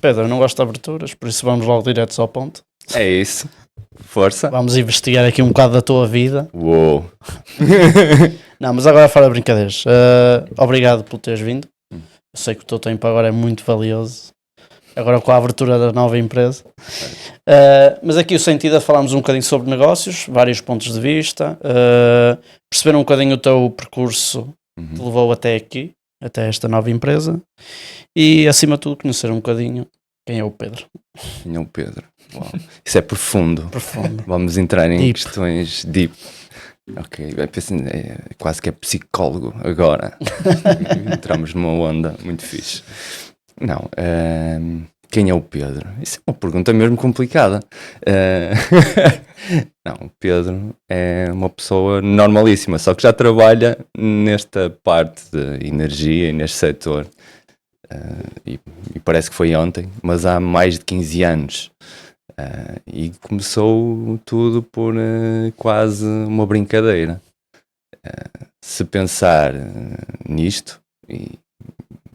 Pedro, eu não gosto de aberturas, por isso vamos logo diretos ao ponto. É isso. Força. Vamos investigar aqui um bocado da tua vida. Uou. Não, mas agora fora brincadeiras. Obrigado por teres vindo. Eu sei que o teu tempo agora é muito valioso. Agora com a abertura da nova empresa. Mas aqui o sentido é falarmos um bocadinho sobre negócios, vários pontos de vista, perceber um bocadinho o teu percurso que te levou até aqui, até esta nova empresa, e acima de tudo conhecer um bocadinho quem é o Pedro. Quem é o Pedro? Uau. Isso é profundo. Profundo. Vamos entrar em Deep. questões deep. Ok, quase que é psicólogo agora. Entramos numa onda muito fixe. Não, quem é o Pedro? Isso é uma pergunta mesmo complicada. Não, o Pedro é uma pessoa normalíssima, só que já trabalha nesta parte de energia e neste setor. E parece que foi ontem, mas há mais de 15 anos. E começou tudo por quase uma brincadeira. Se pensar nisto, e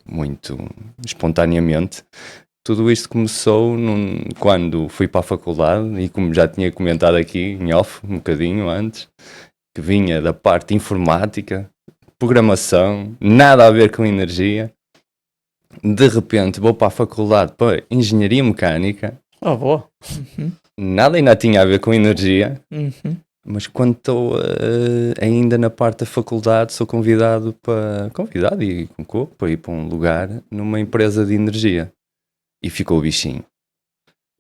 muito espontaneamente, tudo isto começou quando fui para a faculdade, e como já tinha comentado aqui em off um bocadinho antes, que vinha da parte informática, programação, nada a ver com energia. De repente vou para a faculdade para engenharia mecânica. Oh, boa. Nada ainda tinha a ver com energia, mas quando estou ainda na parte da faculdade, sou convidado e concorro para ir para um lugar numa empresa de energia, e ficou o bichinho.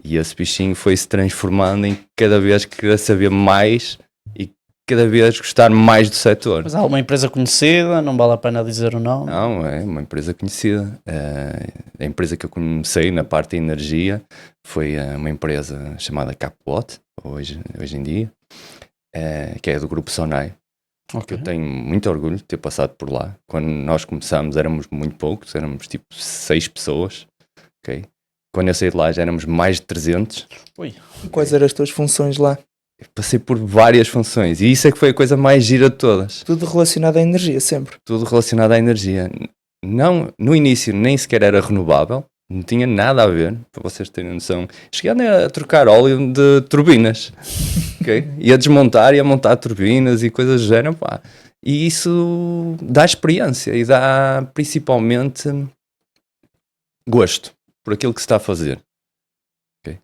E esse bichinho foi-se transformando em cada vez querer saber mais e cada vez gostar mais do setor. Mas há uma empresa conhecida, não vale a pena dizer o nome. Não, é uma empresa conhecida. A empresa que eu comecei na parte de energia foi uma empresa chamada Capwatt, hoje em dia, que é do grupo Sonai. Okay. Eu tenho muito orgulho de ter passado por lá. Quando nós começámos éramos muito poucos, éramos tipo 6 pessoas. Okay? Quando eu saí de lá já éramos mais de 300. Ui. E quais eram as tuas funções lá? Eu passei por várias funções, e isso é que foi a coisa mais gira de todas. Tudo relacionado à energia, sempre? Tudo relacionado à energia. Não, no início nem sequer era renovável, não tinha nada a ver, para vocês terem noção. Cheguei a trocar óleo de turbinas, okay? E a desmontar e a montar turbinas e coisas do género, pá. E isso dá experiência e dá principalmente gosto por aquilo que se está a fazer. Okay?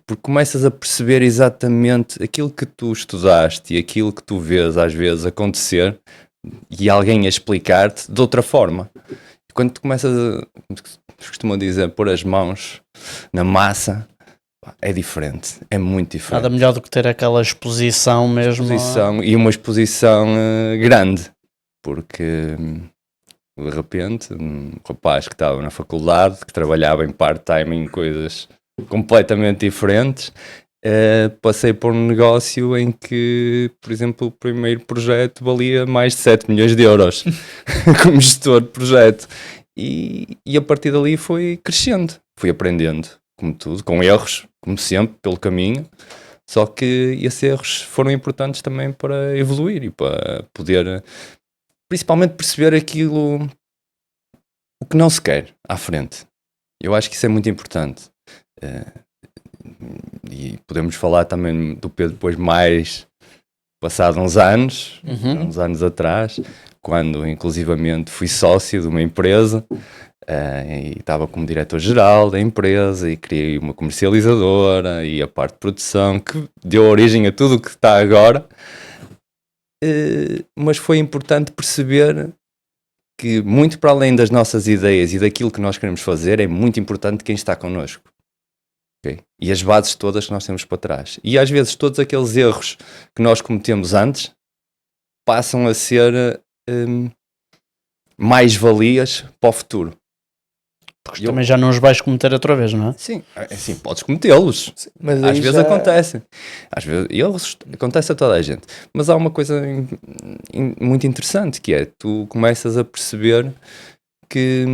Porque começas a perceber exatamente aquilo que tu estudaste e aquilo que tu vês às vezes acontecer, e alguém a explicar-te de outra forma. E quando tu começas costumam dizer, pôr as mãos na massa, é diferente, é muito diferente. Nada melhor do que ter aquela exposição mesmo. E uma exposição grande, porque de repente um rapaz que estava na faculdade, que trabalhava em part-time em coisas completamente diferentes, passei por um negócio em que, por exemplo, o primeiro projeto valia mais de 7 milhões de euros como gestor de projeto, e a partir dali foi crescendo, fui aprendendo, como tudo, com erros, como sempre, pelo caminho, só que esses erros foram importantes também para evoluir e para poder, principalmente, perceber aquilo, o que não se quer à frente. Eu acho que isso é muito importante. E podemos falar também do Pedro depois, mais passado uns anos atrás, quando inclusivamente fui sócio de uma empresa, e estava como diretor-geral da empresa, e criei uma comercializadora e a parte de produção que deu origem a tudo o que está agora. Mas foi importante perceber que, muito para além das nossas ideias e daquilo que nós queremos fazer, é muito importante quem está connosco. Okay? E as bases todas que nós temos para trás. E às vezes todos aqueles erros que nós cometemos antes passam a ser mais-valias para o futuro. Porque também já não os vais cometer outra vez, não é? Sim, assim, podes cometê-los. Sim, mas às vezes acontece. Às vezes erros acontece a toda a gente. Mas há uma coisa muito interessante, que é, tu começas a perceber que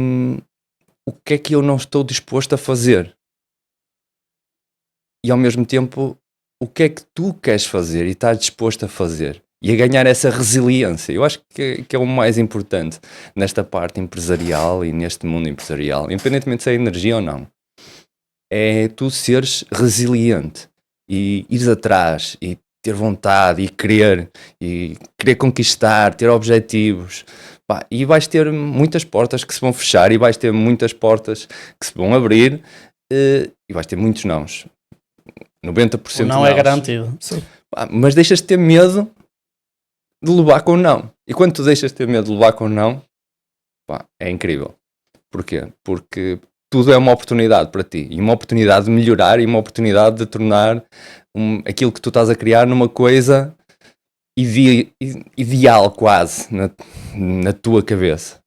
o que é que eu não estou disposto a fazer. E ao mesmo tempo, o que é que tu queres fazer e estás disposto a fazer. E a ganhar essa resiliência. Eu acho que é o mais importante nesta parte empresarial e neste mundo empresarial, independentemente se é energia ou não. é tu seres resiliente e ires atrás e ter vontade e querer conquistar, ter objetivos. Pá, e vais ter muitas portas que se vão fechar e vais ter muitas portas que se vão abrir e vais ter muitos nãos. 90% Não nãos. é garantido. Pá, mas deixas de ter medo de levar com não. E quando tu deixas de ter medo de levar com não, pá, é incrível. Porquê? Porque tudo é uma oportunidade para ti. E uma oportunidade de melhorar e uma oportunidade de tornar aquilo que tu estás a criar numa coisa ideal quase na tua cabeça.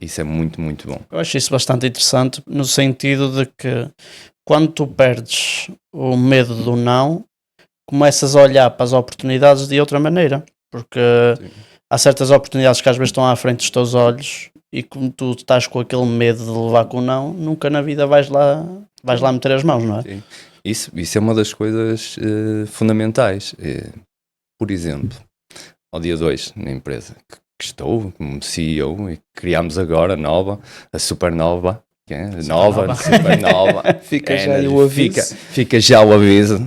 Isso é muito, muito bom. Eu acho isso bastante interessante no sentido de que quando tu perdes o medo do não, começas a olhar para as oportunidades de outra maneira, porque há certas oportunidades que às vezes estão à frente dos teus olhos e como tu estás com aquele medo de levar com o não, nunca na vida vais lá meter as mãos, não é? Sim. Isso é uma das coisas fundamentais. Por exemplo, ao dia 2 na empresa que estou como CEO e criámos agora a Supernova, que é nova, Supernova. Fica já aí o aviso. Fica já o aviso.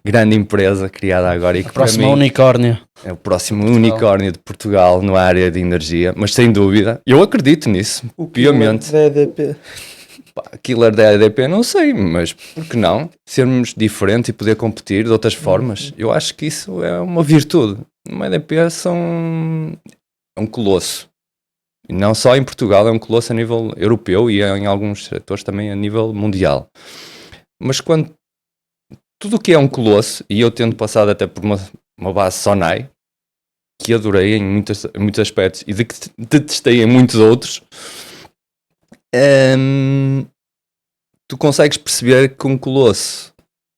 Grande empresa criada agora e que Próximo para mim unicórnio. é o próximo unicórnio de Portugal na área de energia, mas sem dúvida, eu acredito nisso, piamente. Da EDP. Killer da EDP não sei, mas por que não? Sermos diferentes e poder competir de outras formas, eu acho que isso é uma virtude. Uma EDP é um colosso. E não só em Portugal, é um colosso a nível europeu e em alguns setores também a nível mundial. Mas quando tudo o que é um colosso, e eu tendo passado até por uma base Sonai, que adorei em muitos aspectos e de que detestei em muitos outros, tu consegues perceber que um colosso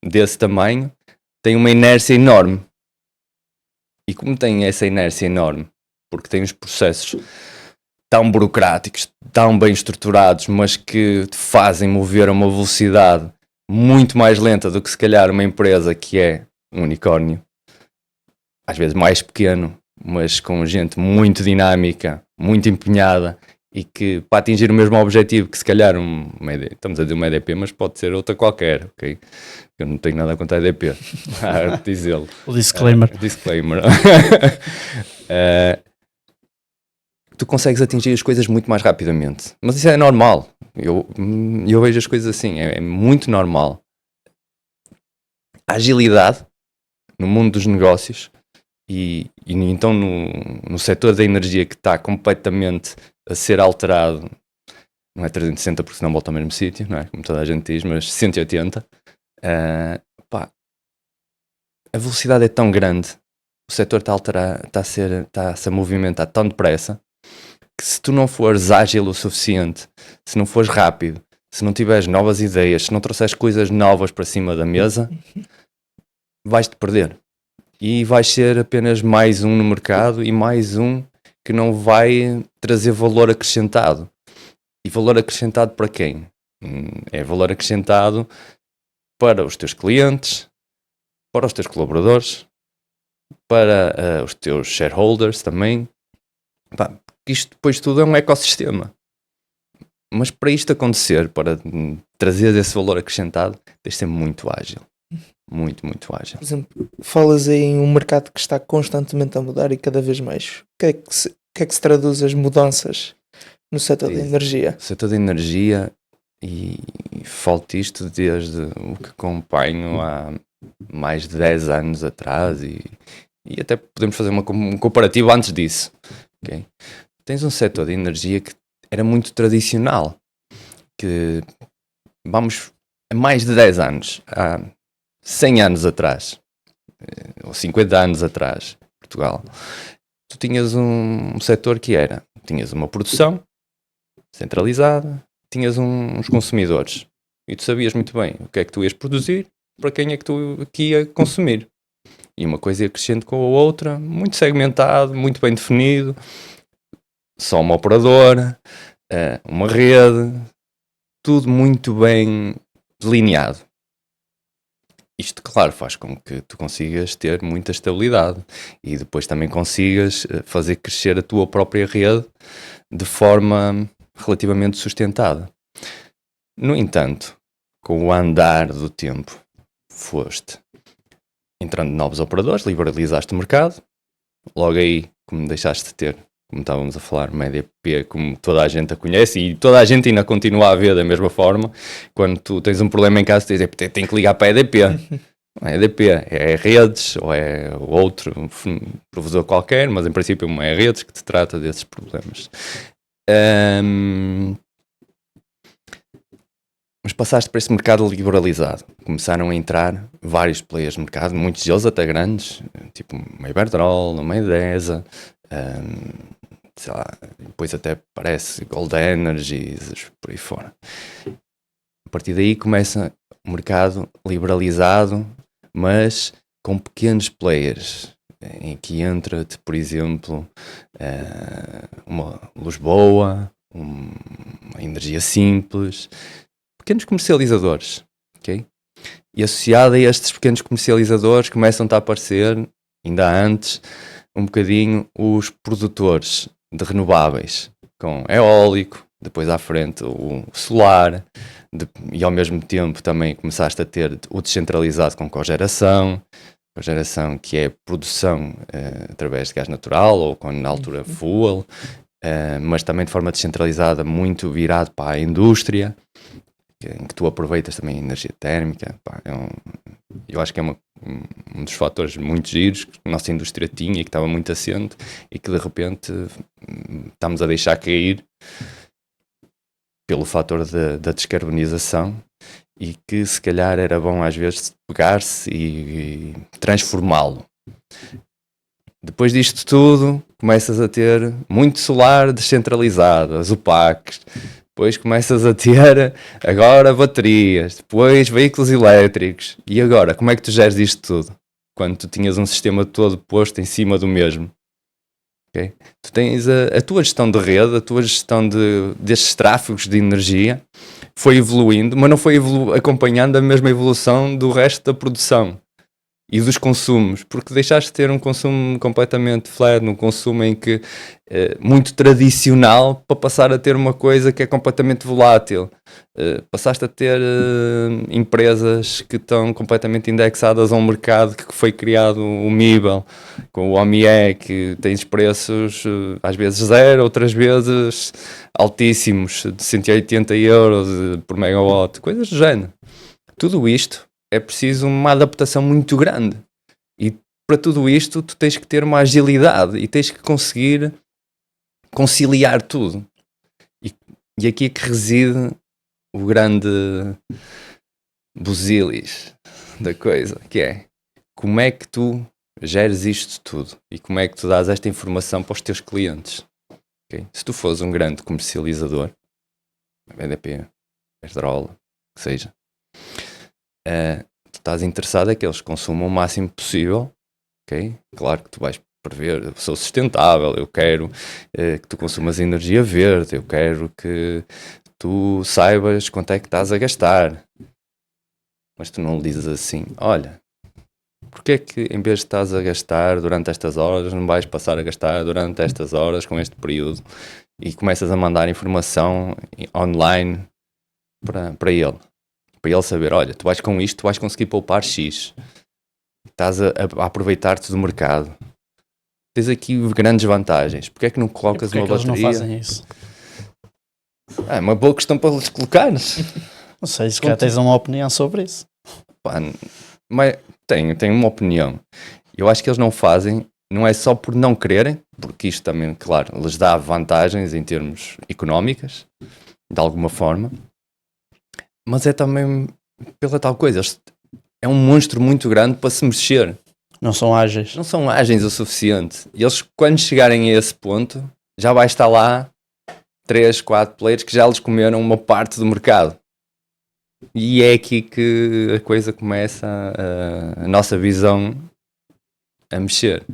desse tamanho tem uma inércia enorme. E como tem essa inércia enorme, porque tem os processos tão burocráticos, tão bem estruturados, mas que te fazem mover a uma velocidade muito mais lenta do que se calhar uma empresa que é um unicórnio, às vezes mais pequeno, mas com gente muito dinâmica, muito empenhada e que para atingir o mesmo objetivo que se calhar estamos a dizer uma EDP, mas pode ser outra qualquer, ok? Eu não tenho nada contra a EDP, a dizê-lo. O disclaimer. Disclaimer. Tu consegues atingir as coisas muito mais rapidamente, mas isso é normal. Eu vejo as coisas assim, é muito normal. A agilidade no mundo dos negócios e então no setor da energia que está completamente a ser alterado, não é 360 porque senão volta ao mesmo sítio, não é? Como toda a gente diz, mas 180. A velocidade é tão grande, o setor está a alterar, está-se a movimentar tão depressa, que se tu não fores ágil o suficiente, se não fores rápido, se não tiveres novas ideias, se não trouxeres coisas novas para cima da mesa, vais-te perder. E vais ser apenas mais um no mercado e mais um que não vai trazer valor acrescentado. E valor acrescentado para quem? É valor acrescentado para os teus clientes, para os teus colaboradores, para os teus shareholders também. Isto depois tudo é um ecossistema. Mas para isto acontecer, para trazer esse valor acrescentado, tens de ser muito ágil. Muito, muito ágil. Por exemplo, falas aí em um mercado que está constantemente a mudar e cada vez mais. O que é que se traduz as mudanças no setor da energia? O setor da energia, e falo isto desde o que acompanho há mais de 10 anos atrás e até podemos fazer um comparativo antes disso. Okay? Tens um setor de energia que era muito tradicional, que vamos a mais de 10 anos, há 100 anos atrás, ou 50 anos atrás, Portugal, tu tinhas um setor que tinhas uma produção centralizada, tinhas uns consumidores, e tu sabias muito bem o que é que tu ias produzir, para quem é que tu ia consumir. E uma coisa ia crescendo com a outra, muito segmentado, muito bem definido, só uma operadora, uma rede, tudo muito bem delineado. Isto, claro, faz com que tu consigas ter muita estabilidade e depois também consigas fazer crescer a tua própria rede de forma relativamente sustentada. No entanto, com o andar do tempo, foste entrando novos operadores, liberalizaste o mercado, logo aí, como deixaste de ter, como estávamos a falar, média P, como toda a gente a conhece, e toda a gente ainda continua a ver da mesma forma, quando tu tens um problema em casa, tu dizes, tem que ligar para a EDP. Não é EDP, é redes, ou é outro provedor qualquer, mas em princípio é redes que te trata desses problemas. Mas passaste para esse mercado liberalizado. Começaram a entrar vários players no mercado, muitos deles até grandes, tipo uma Iberdrola, uma Endesa, sei lá, depois até parece Gold Energies, por aí fora. A partir daí começa o mercado liberalizado, mas com pequenos players, em que entra-te, por exemplo, uma Lisboa, uma Energia Simples, pequenos comercializadores, ok? E associado a estes pequenos comercializadores começam-te a aparecer, ainda antes, um bocadinho os produtores de renováveis, com eólico, depois à frente o solar, e ao mesmo tempo também começaste a ter o descentralizado com cogeração que é produção através de gás natural ou com na altura fuel, mas também de forma descentralizada, muito virado para a indústria, em que tu aproveitas também a energia térmica. Pá, eu acho que é um dos fatores muito giros que a nossa indústria tinha e que estava muito assente e que de repente estamos a deixar cair pelo fator da descarbonização, e que se calhar era bom às vezes pegar-se e transformá-lo. Depois disto tudo, começas a ter muito solar descentralizado, as UPACs, depois começas a ter agora baterias, depois veículos elétricos, e agora como é que tu geres isto tudo? Quando tu tinhas um sistema todo posto em cima do mesmo. Okay? Tu tens a tua gestão de rede, a tua gestão destes tráfegos de energia foi evoluindo, mas não foi acompanhando a mesma evolução do resto da produção e dos consumos, porque deixaste de ter um consumo completamente flat, um consumo em que muito tradicional, para passar a ter uma coisa que é completamente volátil. Passaste a ter empresas que estão completamente indexadas a um mercado que foi criado, o Mibel, com o OMIE, que tens preços às vezes zero, outras vezes altíssimos, de 180 euros por megawatt, coisas do género. Tudo isto é preciso uma adaptação muito grande, e para tudo isto tu tens que ter uma agilidade e tens que conseguir conciliar tudo, e aqui é que reside o grande busilis da coisa, que é como é que tu geres isto tudo e como é que tu dás esta informação para os teus clientes, okay? Se tu fores um grande comercializador, BDP, Iberdrola, que seja, tu estás interessado é que eles consumam o máximo possível, ok? Claro que tu vais prever, eu sou sustentável, eu quero que tu consumas energia verde, eu quero que tu saibas quanto é que estás a gastar, mas tu não lhe dizes assim, olha, porque é que em vez de estás a gastar durante estas horas, não vais passar a gastar durante estas horas com este período, e começas a mandar informação online para ele saber, olha, tu vais com isto, tu vais conseguir poupar X, estás a aproveitar-te do mercado, tens aqui grandes vantagens, porque é que não colocas uma bateria? Eles não fazem isso? É uma boa questão para eles colocares. Não sei, se calhar tens uma opinião sobre isso. Pá, mas tenho uma opinião. Eu acho que eles não fazem, não é só por não quererem, porque isto também, claro, lhes dá vantagens em termos económicas, de alguma forma, mas é também pela tal coisa, é um monstro muito grande para se mexer. Não são ágeis. Não são ágeis o suficiente. E eles, quando chegarem a esse ponto, já vai estar lá 3, 4 players que já lhes comeram uma parte do mercado. E é aqui que a coisa começa, a nossa visão a mexer.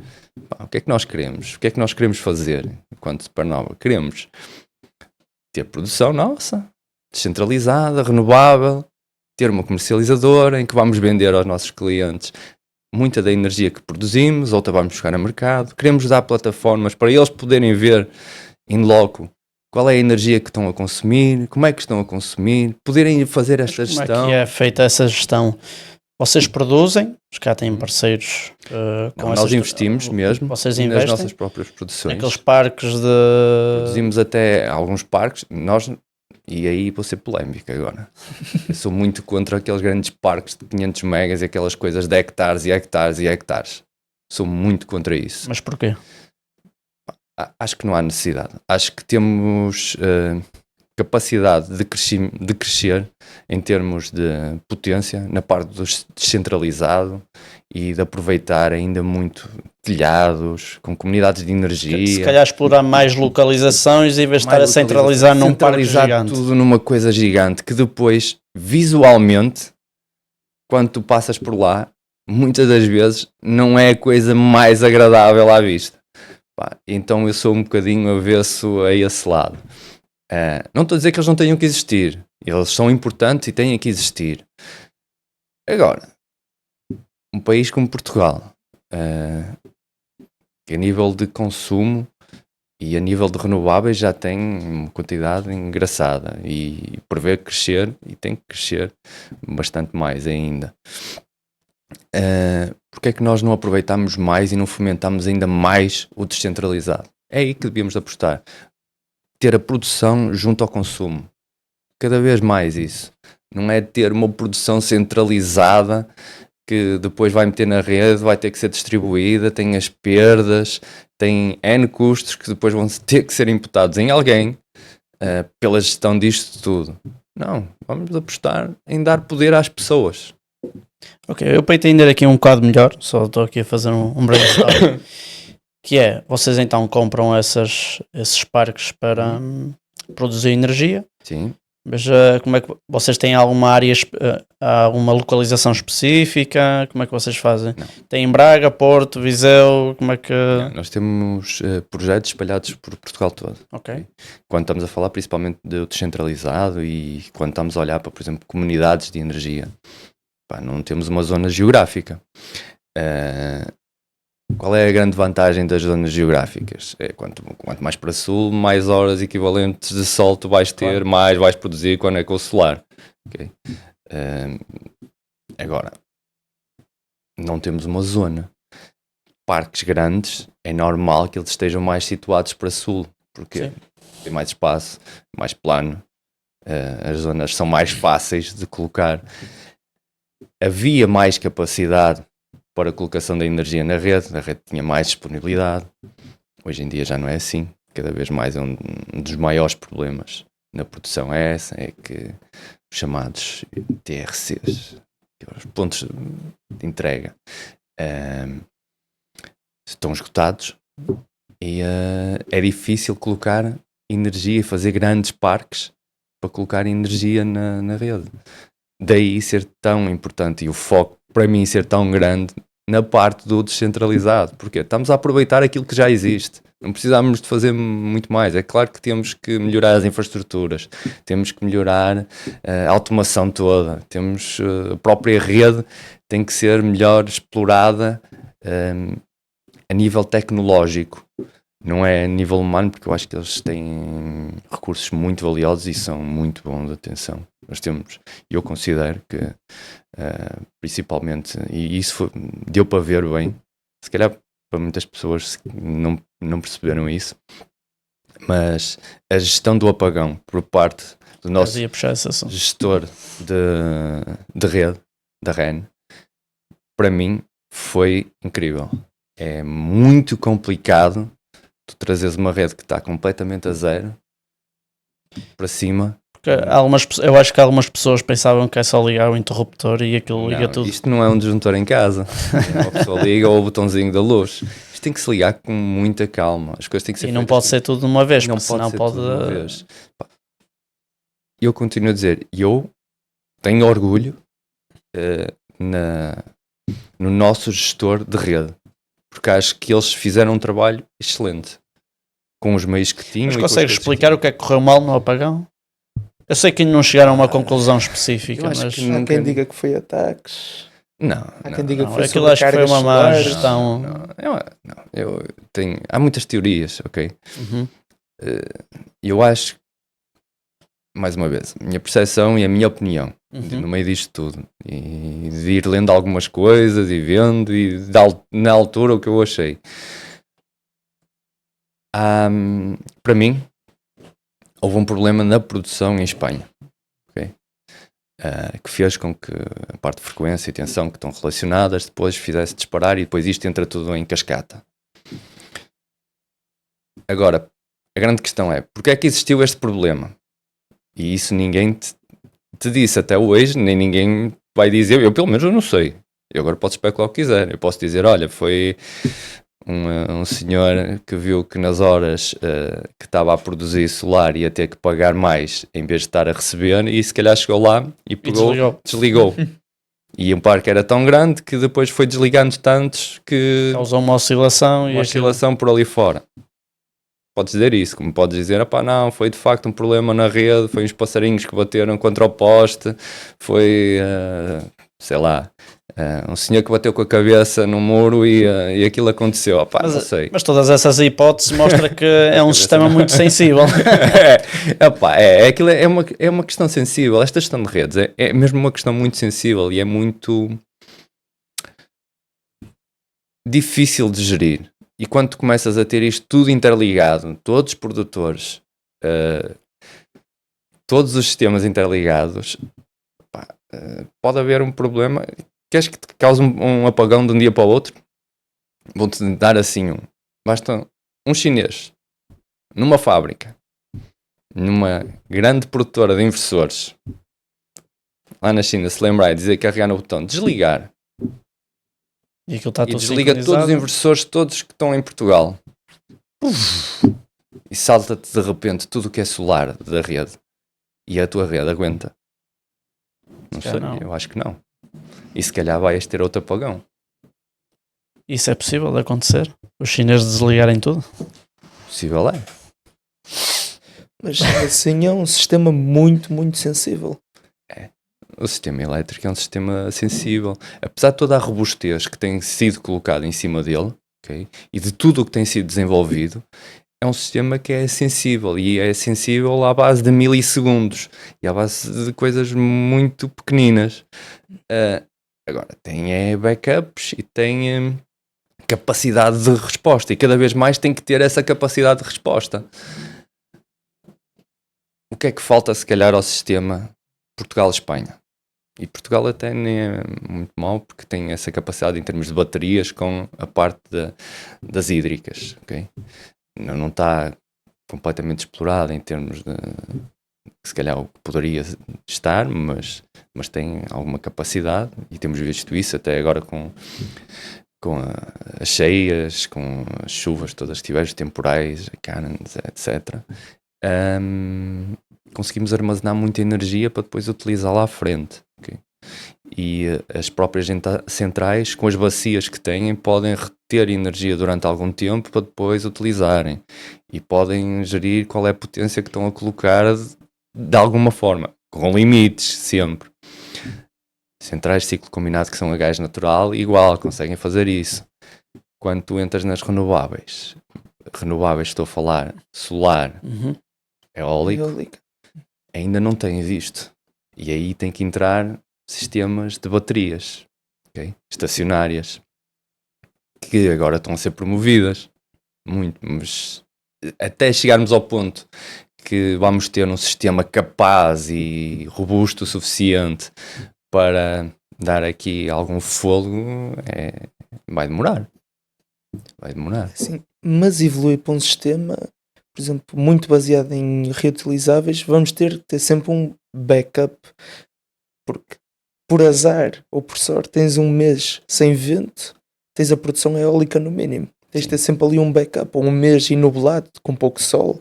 O que é que nós queremos? O que é que nós queremos fazer enquanto Supernova? Queremos ter produção nossa, descentralizada, renovável, ter uma comercializadora em que vamos vender aos nossos clientes muita da energia que produzimos, outra vamos buscar no mercado. Queremos dar plataformas para eles poderem ver in loco qual é a energia que estão a consumir, como é que estão a consumir, poderem fazer esta Como é gestão. que é feita essa gestão? Vocês produzem, os cá têm parceiros com Não, nós investimos mesmo vocês nas investem nossas próprias produções. naqueles parques de... Produzimos até alguns parques, e aí vou ser polémico agora. Eu sou muito contra aqueles grandes parques de 500 megas e aquelas coisas de hectares e hectares e hectares. Sou muito contra isso. Mas porquê? Acho que não há necessidade. Acho que temos capacidade de crescer em termos de potência na parte do descentralizado e de aproveitar ainda muito telhados com comunidades de energia. Se calhar explorar mais localizações em vez de estar a centralizar num parque gigante. Tudo numa coisa gigante que depois, visualmente, quando tu passas por lá, muitas das vezes não é a coisa mais agradável à vista. Então eu sou um bocadinho avesso a esse lado. Não estou a dizer que eles não tenham que existir. Eles são importantes e têm que existir. Agora, um país como Portugal, que a nível de consumo e a nível de renováveis já tem uma quantidade engraçada e prevê crescer, e tem que crescer bastante mais ainda. Porque é que nós não aproveitamos mais e não fomentamos ainda mais o descentralizado? É aí que devíamos apostar. Ter a produção junto ao consumo. Cada vez mais isso. Não é ter uma produção centralizada que depois vai meter na rede, vai ter que ser distribuída, tem as perdas, tem N custos que depois vão ter que ser imputados em alguém pela gestão disto tudo. Não, vamos apostar em dar poder às pessoas. Ok, eu para entender aqui um bocado melhor, só estou aqui a fazer um brainstorm, que é, vocês então compram esses parques para produzir energia. Sim. Mas como é que vocês têm alguma área, alguma localização específica? Como é que vocês fazem? Não. Tem em Braga, Porto, Viseu, como é que... Não, nós temos projetos espalhados por Portugal todo. Ok. Quando estamos a falar principalmente do descentralizado e quando estamos a olhar para, por exemplo, comunidades de energia, não temos uma zona geográfica. Qual é a grande vantagem das zonas geográficas? Quanto mais para sul, mais horas equivalentes de sol tu vais ter, claro. Mais vais produzir quando é com o solar. Okay? Agora, não temos uma zona. Parques grandes, é normal que eles estejam mais situados para sul, porque sim, tem mais espaço, mais plano, as zonas são mais fáceis de colocar. Havia mais capacidade para a colocação da energia na rede, a rede tinha mais disponibilidade. Hoje em dia já não é assim. Cada vez mais é um dos maiores problemas na produção é que os chamados TRCs, os pontos de entrega, estão esgotados e é difícil colocar energia e fazer grandes parques para colocar energia na rede. Daí ser tão importante e o foco para mim ser tão grande na parte do descentralizado, porque estamos a aproveitar aquilo que já existe, não precisamos de fazer muito mais. É claro que temos que melhorar as infraestruturas, temos que melhorar a automação toda, a própria rede tem que ser melhor explorada a nível tecnológico, não é a nível humano, porque eu acho que eles têm recursos muito valiosos e são muito bons, atenção. Eu considero que principalmente, e isso deu para ver bem, se calhar para muitas pessoas não perceberam isso, mas a gestão do apagão por parte do nosso gestor de rede, da REN, para mim foi incrível. É muito complicado tu trazeres uma rede que está completamente a zero para cima. Porque eu acho que algumas pessoas pensavam que é só ligar o interruptor e aquilo liga tudo. Isto não é um disjuntor em casa. Uma pessoa liga ou o botãozinho da luz. Isto tem que se ligar com muita calma. As coisas têm que ser e não pode ser tudo de uma vez, não porque senão pode... tudo de uma vez. Eu continuo a dizer, eu tenho orgulho no nosso gestor de rede, porque acho que eles fizeram um trabalho excelente com os meios que tinham. Mas consegues explicar o que é que correu mal no apagão? Eu sei que não chegaram a uma conclusão específica, mas... Há quem diga que foi ataques. Há quem diga que foi aquilo acho que foi uma má gestão. Há muitas teorias, ok? Uhum. eu acho, mais uma vez, a minha percepção e a minha opinião Uhum. no meio disto tudo, e de ir lendo algumas coisas e vendo, e na altura o que eu achei. Para mim, houve um problema na produção em Espanha, ok? Que fez com que a parte de frequência e tensão que estão relacionadas depois fizesse disparar, e depois isto entra tudo em cascata. Agora, a grande questão é, porque é que existiu este problema? E isso ninguém te disse até hoje, nem ninguém vai dizer, eu pelo menos eu não sei. Eu agora posso especular o que quiser. Eu posso dizer, olha, foi um senhor que viu que nas horas que estava a produzir solar ia ter que pagar mais em vez de estar a receber, e se calhar chegou lá e pegou, desligou. E o parque era tão grande que depois foi desligando tantos que Causou uma oscilação uma oscilação por ali fora. Podes dizer isso, como podes dizer, não, foi de facto um problema na rede, foi uns passarinhos que bateram contra o poste, foi, sei lá, um senhor que bateu com a cabeça no muro e aquilo aconteceu. Não sei. Mas todas essas hipóteses mostram que é um sistema muito sensível. Aquilo é uma questão sensível. Esta gestão de redes é mesmo uma questão muito sensível e é muito difícil de gerir. E quando tu começas a ter isto tudo interligado, todos os produtores, todos os sistemas interligados, pode haver um problema. Queres que te cause um apagão de um dia para o outro? Vou-te dar assim basta um chinês numa fábrica, numa grande produtora de inversores, lá na China, se lembrar e dizer, carregar no botão desligar, E aquilo está e tudo desliga todos os sincronizado. inversores todos que estão em Portugal. E salta-te de repente tudo o que é solar da rede. E a tua rede aguenta? Não sei, não. eu acho que não. E se calhar vais ter outro apagão. Isso é possível de acontecer? Os chineses desligarem tudo? Possível é. Mas assim é um sistema muito, muito sensível. O sistema elétrico é um sistema sensível. Apesar de toda a robustez que tem sido colocada em cima dele, okay, e de tudo o que tem sido desenvolvido, é um sistema que é sensível. E é sensível à base de milissegundos. E à base de coisas muito pequeninas. Agora, tem backups e tem capacidade de resposta. E cada vez mais tem que ter essa capacidade de resposta. O que é que falta, se calhar, ao sistema Portugal-Espanha? E Portugal até nem é muito mau, porque tem essa capacidade em termos de baterias com a parte das hídricas, ok? Não está completamente explorado em termos de, se calhar, o que poderia estar, mas tem alguma capacidade, e temos visto isso até agora com as cheias, com as chuvas todas que tiveram, os temporais, Cannons, etc. Conseguimos armazenar muita energia para depois utilizá-la à frente. Okay? E as próprias centrais, com as bacias que têm, podem reter energia durante algum tempo para depois utilizarem. E podem gerir qual é a potência que estão a colocar de alguma forma, com limites sempre. Centrais de ciclo combinado que são a gás natural, igual, conseguem fazer isso. Quando tu entras nas renováveis, estou a falar solar, eólico, ainda não tens isto. E aí tem que entrar sistemas de baterias, okay? Estacionárias, que agora estão a ser promovidas muito, mas até chegarmos ao ponto que vamos ter um sistema capaz e robusto o suficiente para dar aqui algum fôlego, vai demorar. Sim, mas evoluir para um sistema, por exemplo, muito baseado em reutilizáveis, vamos ter que ter sempre um backup, porque por azar ou por sorte tens um mês sem vento, tens a produção eólica no mínimo. Tens de ter sempre ali um backup, ou um mês enublado com pouco sol.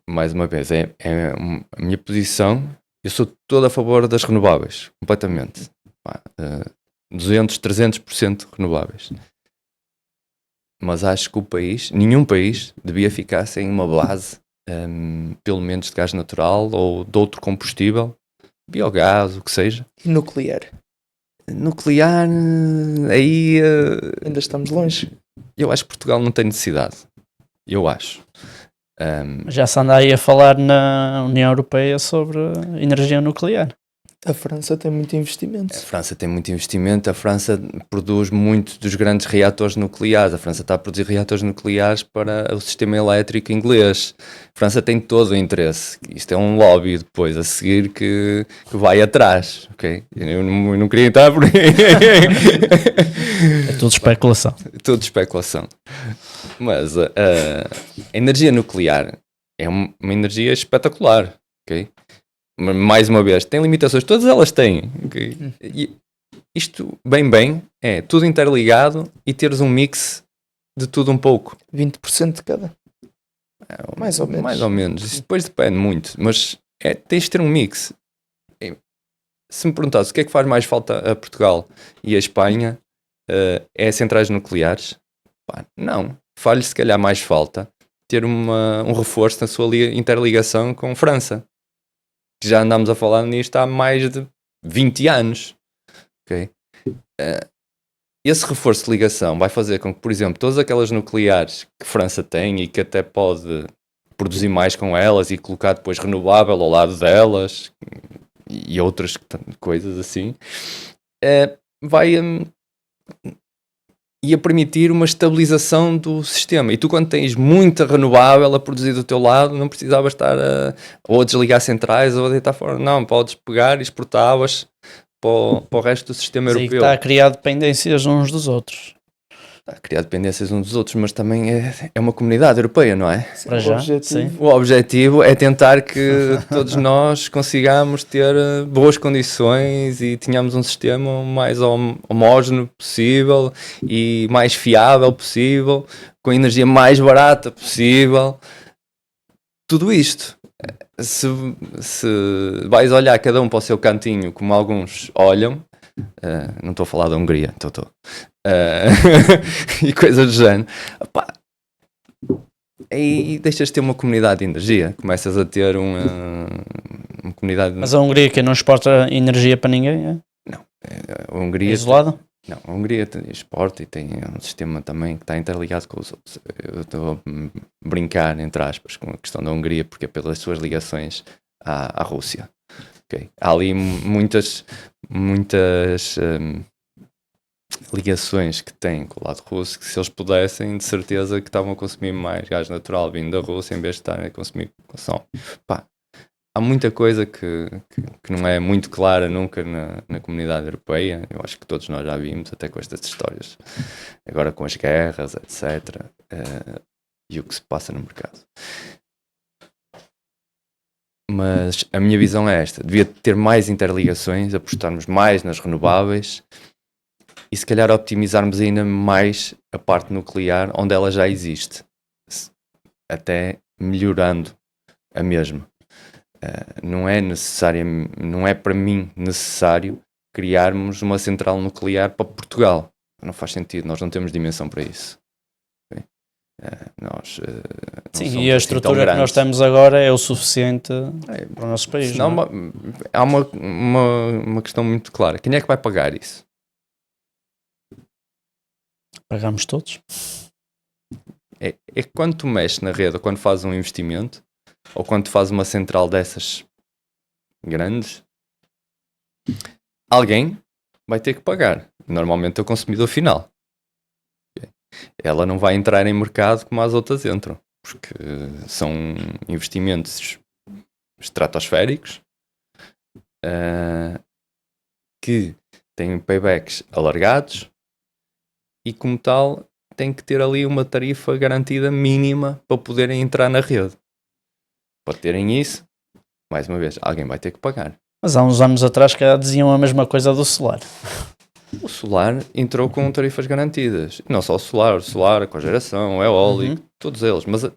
Mais uma vez, a minha posição, eu sou todo a favor das renováveis, completamente. 200, 300% renováveis. Mas acho que nenhum país devia ficar sem uma base, pelo menos de gás natural ou de outro combustível, biogás, o que seja. E nuclear? Nuclear, aí... Ainda estamos longe. Eu acho que Portugal não tem necessidade. Eu acho. Já se anda aí a falar na União Europeia sobre energia nuclear. A França tem muito investimento. A França tem muito investimento, a França produz muito dos grandes reatores nucleares, a França está a produzir reatores nucleares para o sistema elétrico inglês. A França tem todo o interesse. Isto é um lobby depois a seguir que vai atrás, ok? Eu não queria entrar por aí. É tudo especulação. Tudo especulação. Mas a energia nuclear é uma energia espetacular, ok? Mais uma vez, tem limitações, todas elas têm, okay? E isto, bem, é tudo interligado e teres um mix de tudo um pouco. 20% de cada. Mais ou menos. Mais ou menos. Isso depois depende muito, mas tens de ter um mix. Se me perguntasse o que é que faz mais falta a Portugal e a Espanha, é centrais nucleares? Pá, não. Faz-lhe se calhar mais falta ter um reforço na sua interligação com França. Que já andámos a falar nisto há mais de 20 anos. Okay? Esse reforço de ligação vai fazer com que, por exemplo, todas aquelas nucleares que a França tem e que até pode produzir mais com elas e colocar depois renovável ao lado delas e outras coisas assim, ia permitir uma estabilização do sistema. E tu, quando tens muita renovável a produzir do teu lado, não precisavas estar ou a desligar centrais ou a deitar fora. Não, podes pegar e exportavas para o resto do sistema europeu. Está a criar dependências uns dos outros. Está a criar dependências uns dos outros, mas também é uma comunidade europeia, não é? Para já, sim. O objetivo é tentar que todos nós consigamos ter boas condições e tenhamos um sistema o mais homógeno possível e mais fiável possível, com a energia mais barata possível. Tudo isto. Se vais olhar cada um para o seu cantinho, como alguns olham, não estou a falar da Hungria, estou. E coisas do género. Opá, e deixas de ter uma comunidade de energia, começas a ter uma comunidade. Mas a Hungria que não exporta energia para ninguém? É? Não, a Hungria isolada? Não, a Hungria exporta e tem um sistema também que está interligado com os outros. Eu estou a brincar, entre aspas, com a questão da Hungria, porque é pelas suas ligações à Rússia. Okay? Há ali muitas ligações que têm com o lado russo, que se eles pudessem, de certeza que estavam a consumir mais gás natural vindo da Rússia em vez de estarem a consumir consumo. Pá, há muita coisa que não é muito clara nunca na comunidade europeia. Eu acho que todos nós já vimos, até com estas histórias, agora com as guerras, etc. E o que se passa no mercado. Mas a minha visão é esta: devia ter mais interligações, apostarmos mais nas renováveis e se calhar optimizarmos ainda mais a parte nuclear onde ela já existe, até melhorando a mesma. Não é para mim necessário criarmos uma central nuclear para Portugal. Não faz sentido, nós não temos dimensão para isso. Okay? Sim, e a estrutura que nós temos agora é o suficiente para o nosso país. Senão, não é? Há uma questão muito clara: quem é que vai pagar isso? Pagamos todos. É que quando tu mexes na rede, ou quando fazes um investimento, ou quando tu fazes uma central dessas grandes, alguém vai ter que pagar. Normalmente é o consumidor final. Ela não vai entrar em mercado como as outras entram, porque são investimentos estratosféricos que têm paybacks alargados e, como tal, tem que ter ali uma tarifa garantida mínima para poderem entrar na rede. Para terem isso, mais uma vez, alguém vai ter que pagar. Mas há uns anos atrás que diziam a mesma coisa do solar. O solar entrou com tarifas garantidas. Não só o solar, a cogeração, o eólico, todos eles. Mas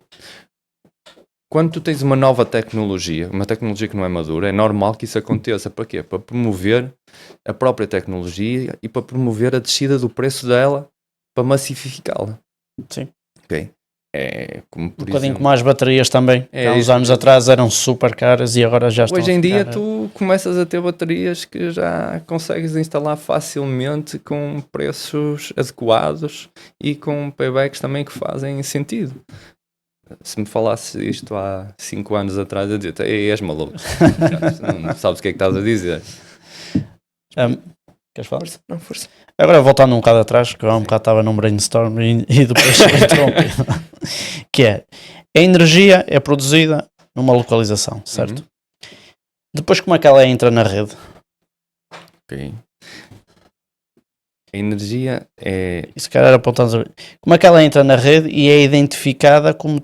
quando tu tens uma nova tecnologia, uma tecnologia que não é madura, é normal que isso aconteça. Para quê? Para promover a própria tecnologia e para promover a descida do preço dela, para massificá-la. Sim. Ok? É como, por bocadinho exemplo, como as baterias também. Há uns anos atrás eram super caras e agora já estão hoje em dia ficar... tu começas a ter baterias que já consegues instalar facilmente com preços adequados e com paybacks também que fazem sentido. se me falasse isto há 5 anos atrás, eu dizia, ei, és maluco. Não sabes o que é que estás a dizer. Queres falar? Força, não, força. Agora voltando um bocado atrás, que eu há um bocado estava num brainstorm e depois interrompido. Que é, a energia é produzida numa localização, certo? Depois como é que ela entra na rede? Ok. A energia é... E se calhar apontando, como é que ela entra na rede e é identificada como,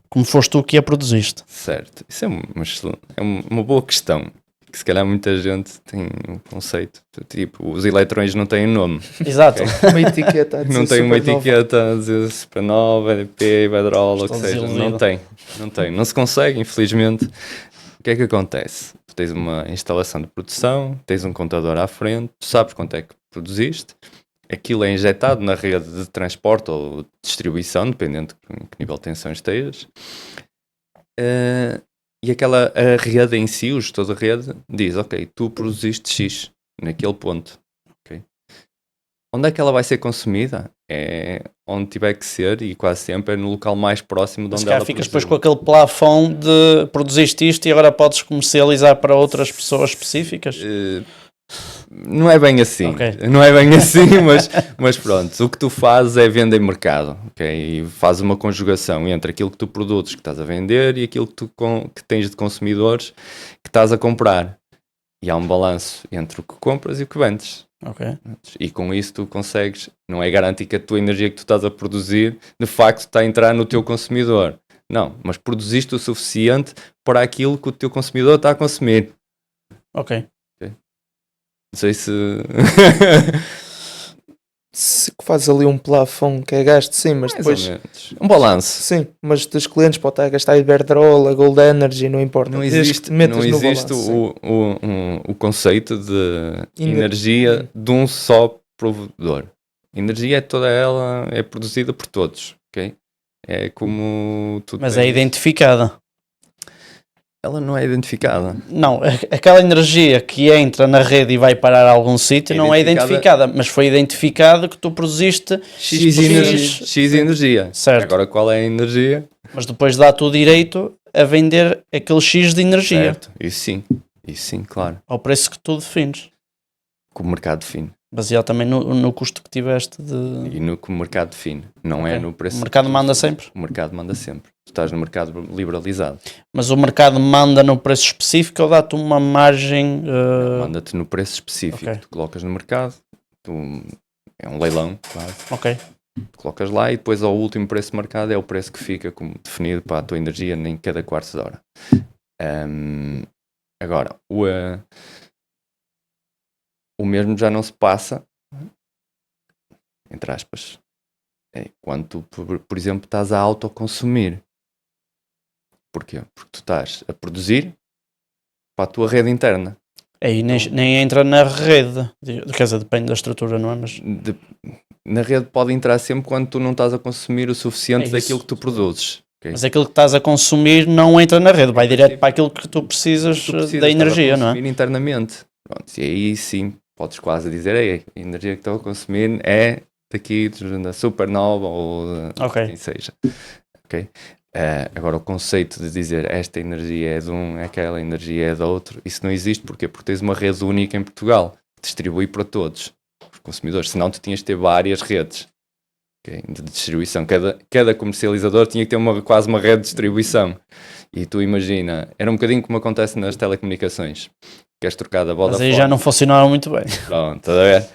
como foste tu que a produziste? Certo. Isso é uma boa questão. Que se calhar muita gente tem um conceito. Tipo, os eletrões não têm nome. Exato. Okay? Uma etiqueta a dizer Não tem uma supernova. etiqueta a dizer supernova, EDP, Bedroll, o que seja. Não tem. Não se consegue, infelizmente. O que é que acontece? Tu tens uma instalação de produção, tens um contador à frente, tu sabes quanto é que produziste, aquilo é injetado na rede de transporte ou de distribuição, dependendo de que nível de tensão estejas. E a rede em si, o gestor da rede, diz, ok, tu produziste X naquele ponto. Okay? Onde é que ela vai ser consumida? É onde tiver que ser e quase sempre é no local mais próximo de onde ela ficas produziu. depois com aquele plafond de produziste isto e agora podes comercializar para outras pessoas específicas? Não é bem assim, não é bem assim, mas pronto, o que tu fazes é venda em mercado, ok? E fazes uma conjugação entre aquilo que tu produzes que estás a vender e aquilo que tens de consumidores que estás a comprar. E há um balanço entre o que compras e o que vendes. Okay. E com isso tu consegues, não é garantir que a tua energia que tu estás a produzir de facto está a entrar no teu consumidor. Não, mas produziste o suficiente para aquilo que o teu consumidor está a consumir. Ok. Não sei se... Se faz ali um plafond que é gasto, sim, mas Mais depois... ou menos. Um balanço. Sim, mas dos clientes pode estar a gastar Iberdrola, Gold Energy, não importa. Não Desde existe, que te metas não no existe balanço, o conceito de energia de um só provedor. Energia é toda ela, é produzida por todos, ok? É como tu Mas tens... é identificada. Ela não é identificada. Não, aquela energia que entra na rede e vai parar a algum sítio não é identificada, mas foi identificado que tu produziste X energia. Certo. Agora qual é a energia? Mas depois dá-te o direito a vender aquele X de energia. Certo, isso sim, claro. Ao preço que tu defines. Que o mercado define. Baseado também no custo que tiveste de... E no que o mercado define, não é no preço. O mercado manda sempre? O mercado manda sempre. Tu estás no mercado liberalizado. Mas o mercado manda no preço específico ou dá-te uma margem... Manda-te no preço específico. Okay. Tu colocas no mercado, é um leilão, quase. Ok. Tu colocas lá e depois ao último preço marcado é o preço que fica como definido para a tua energia em cada quarto de hora. Agora, o mesmo já não se passa, entre aspas, quando tu, por exemplo, estás a autoconsumir. Porquê? Porque tu estás a produzir para a tua rede interna. Aí nem entra na rede, quer dizer, depende da estrutura, não é? Mas... Na rede pode entrar sempre quando tu não estás a consumir o suficiente daquilo que tu produzes. Okay? Mas aquilo que estás a consumir não entra na rede, vai direto para aquilo que tu precisas da energia, não é? Internamente. Pronto, e aí sim, podes quase dizer, a energia que estou a consumir é daqui da supernova ou quem seja. Ok? Agora o conceito de dizer esta energia é de um, aquela energia é de outro, isso não existe. Porquê? Porque tens uma rede única em Portugal que distribui para todos os consumidores, senão tu tinhas de ter várias redes, okay, de distribuição. Cada comercializador tinha que ter quase uma rede de distribuição. E tu imagina, era um bocadinho como acontece nas telecomunicações. Queres trocar da Vodafone. Mas aí já não funcionava muito bem. Pronto, estás a ver?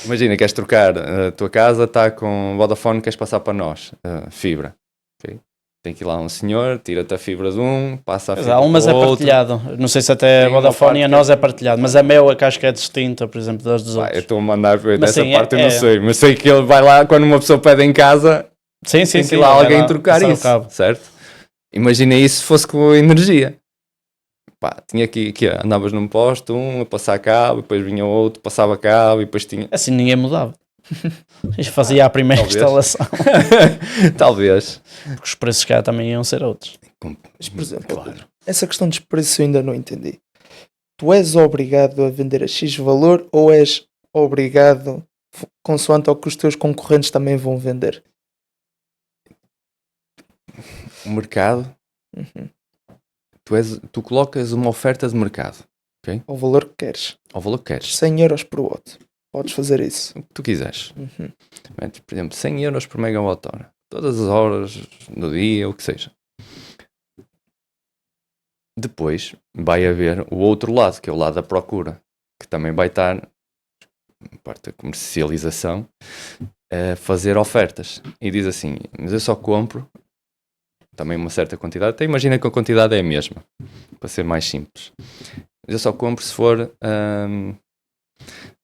Imagina, queres trocar a tua casa, está com Vodafone, queres passar para nós, fibra. Okay? Tem que ir lá um senhor, tira-te a fibra de um, passa a fibra há umas do outro. partilhado. Não sei se até a Vodafone e a nós é partilhado, mas a meu que acho que é distinta, por exemplo, das dos outros. Eu estou a mandar ver dessa sim, parte, eu não sei, mas sei que ele vai lá quando uma pessoa pede em casa, tem que ir lá alguém trocar isso, certo? Imagina isso se fosse com energia. Tinha que andavas num posto, a passar cabo, depois vinha outro, passava cabo e depois tinha... Assim ninguém mudava. Isto fazia a primeira instalação. Talvez. Porque os preços cá também iam ser outros. Mas, por exemplo, essa questão dos preços eu ainda não entendi. Tu és obrigado a vender a X valor ou és obrigado consoante ao que os teus concorrentes também vão vender? o mercado, Uhum. tu colocas uma oferta de mercado, Ao valor que queres. ao valor que queres, 100 euros por watt. Podes fazer isso. o que tu quiseres. Uhum. Metes, por exemplo, 100 euros por megawatt-hora, todas as horas do dia, o que seja. Depois vai haver o outro lado, que é o lado da procura, que também vai estar, na parte da comercialização, a fazer ofertas. E diz assim, mas eu só compro também uma certa quantidade. Até imagina que a quantidade é a mesma, para ser mais simples. Mas eu só compro se for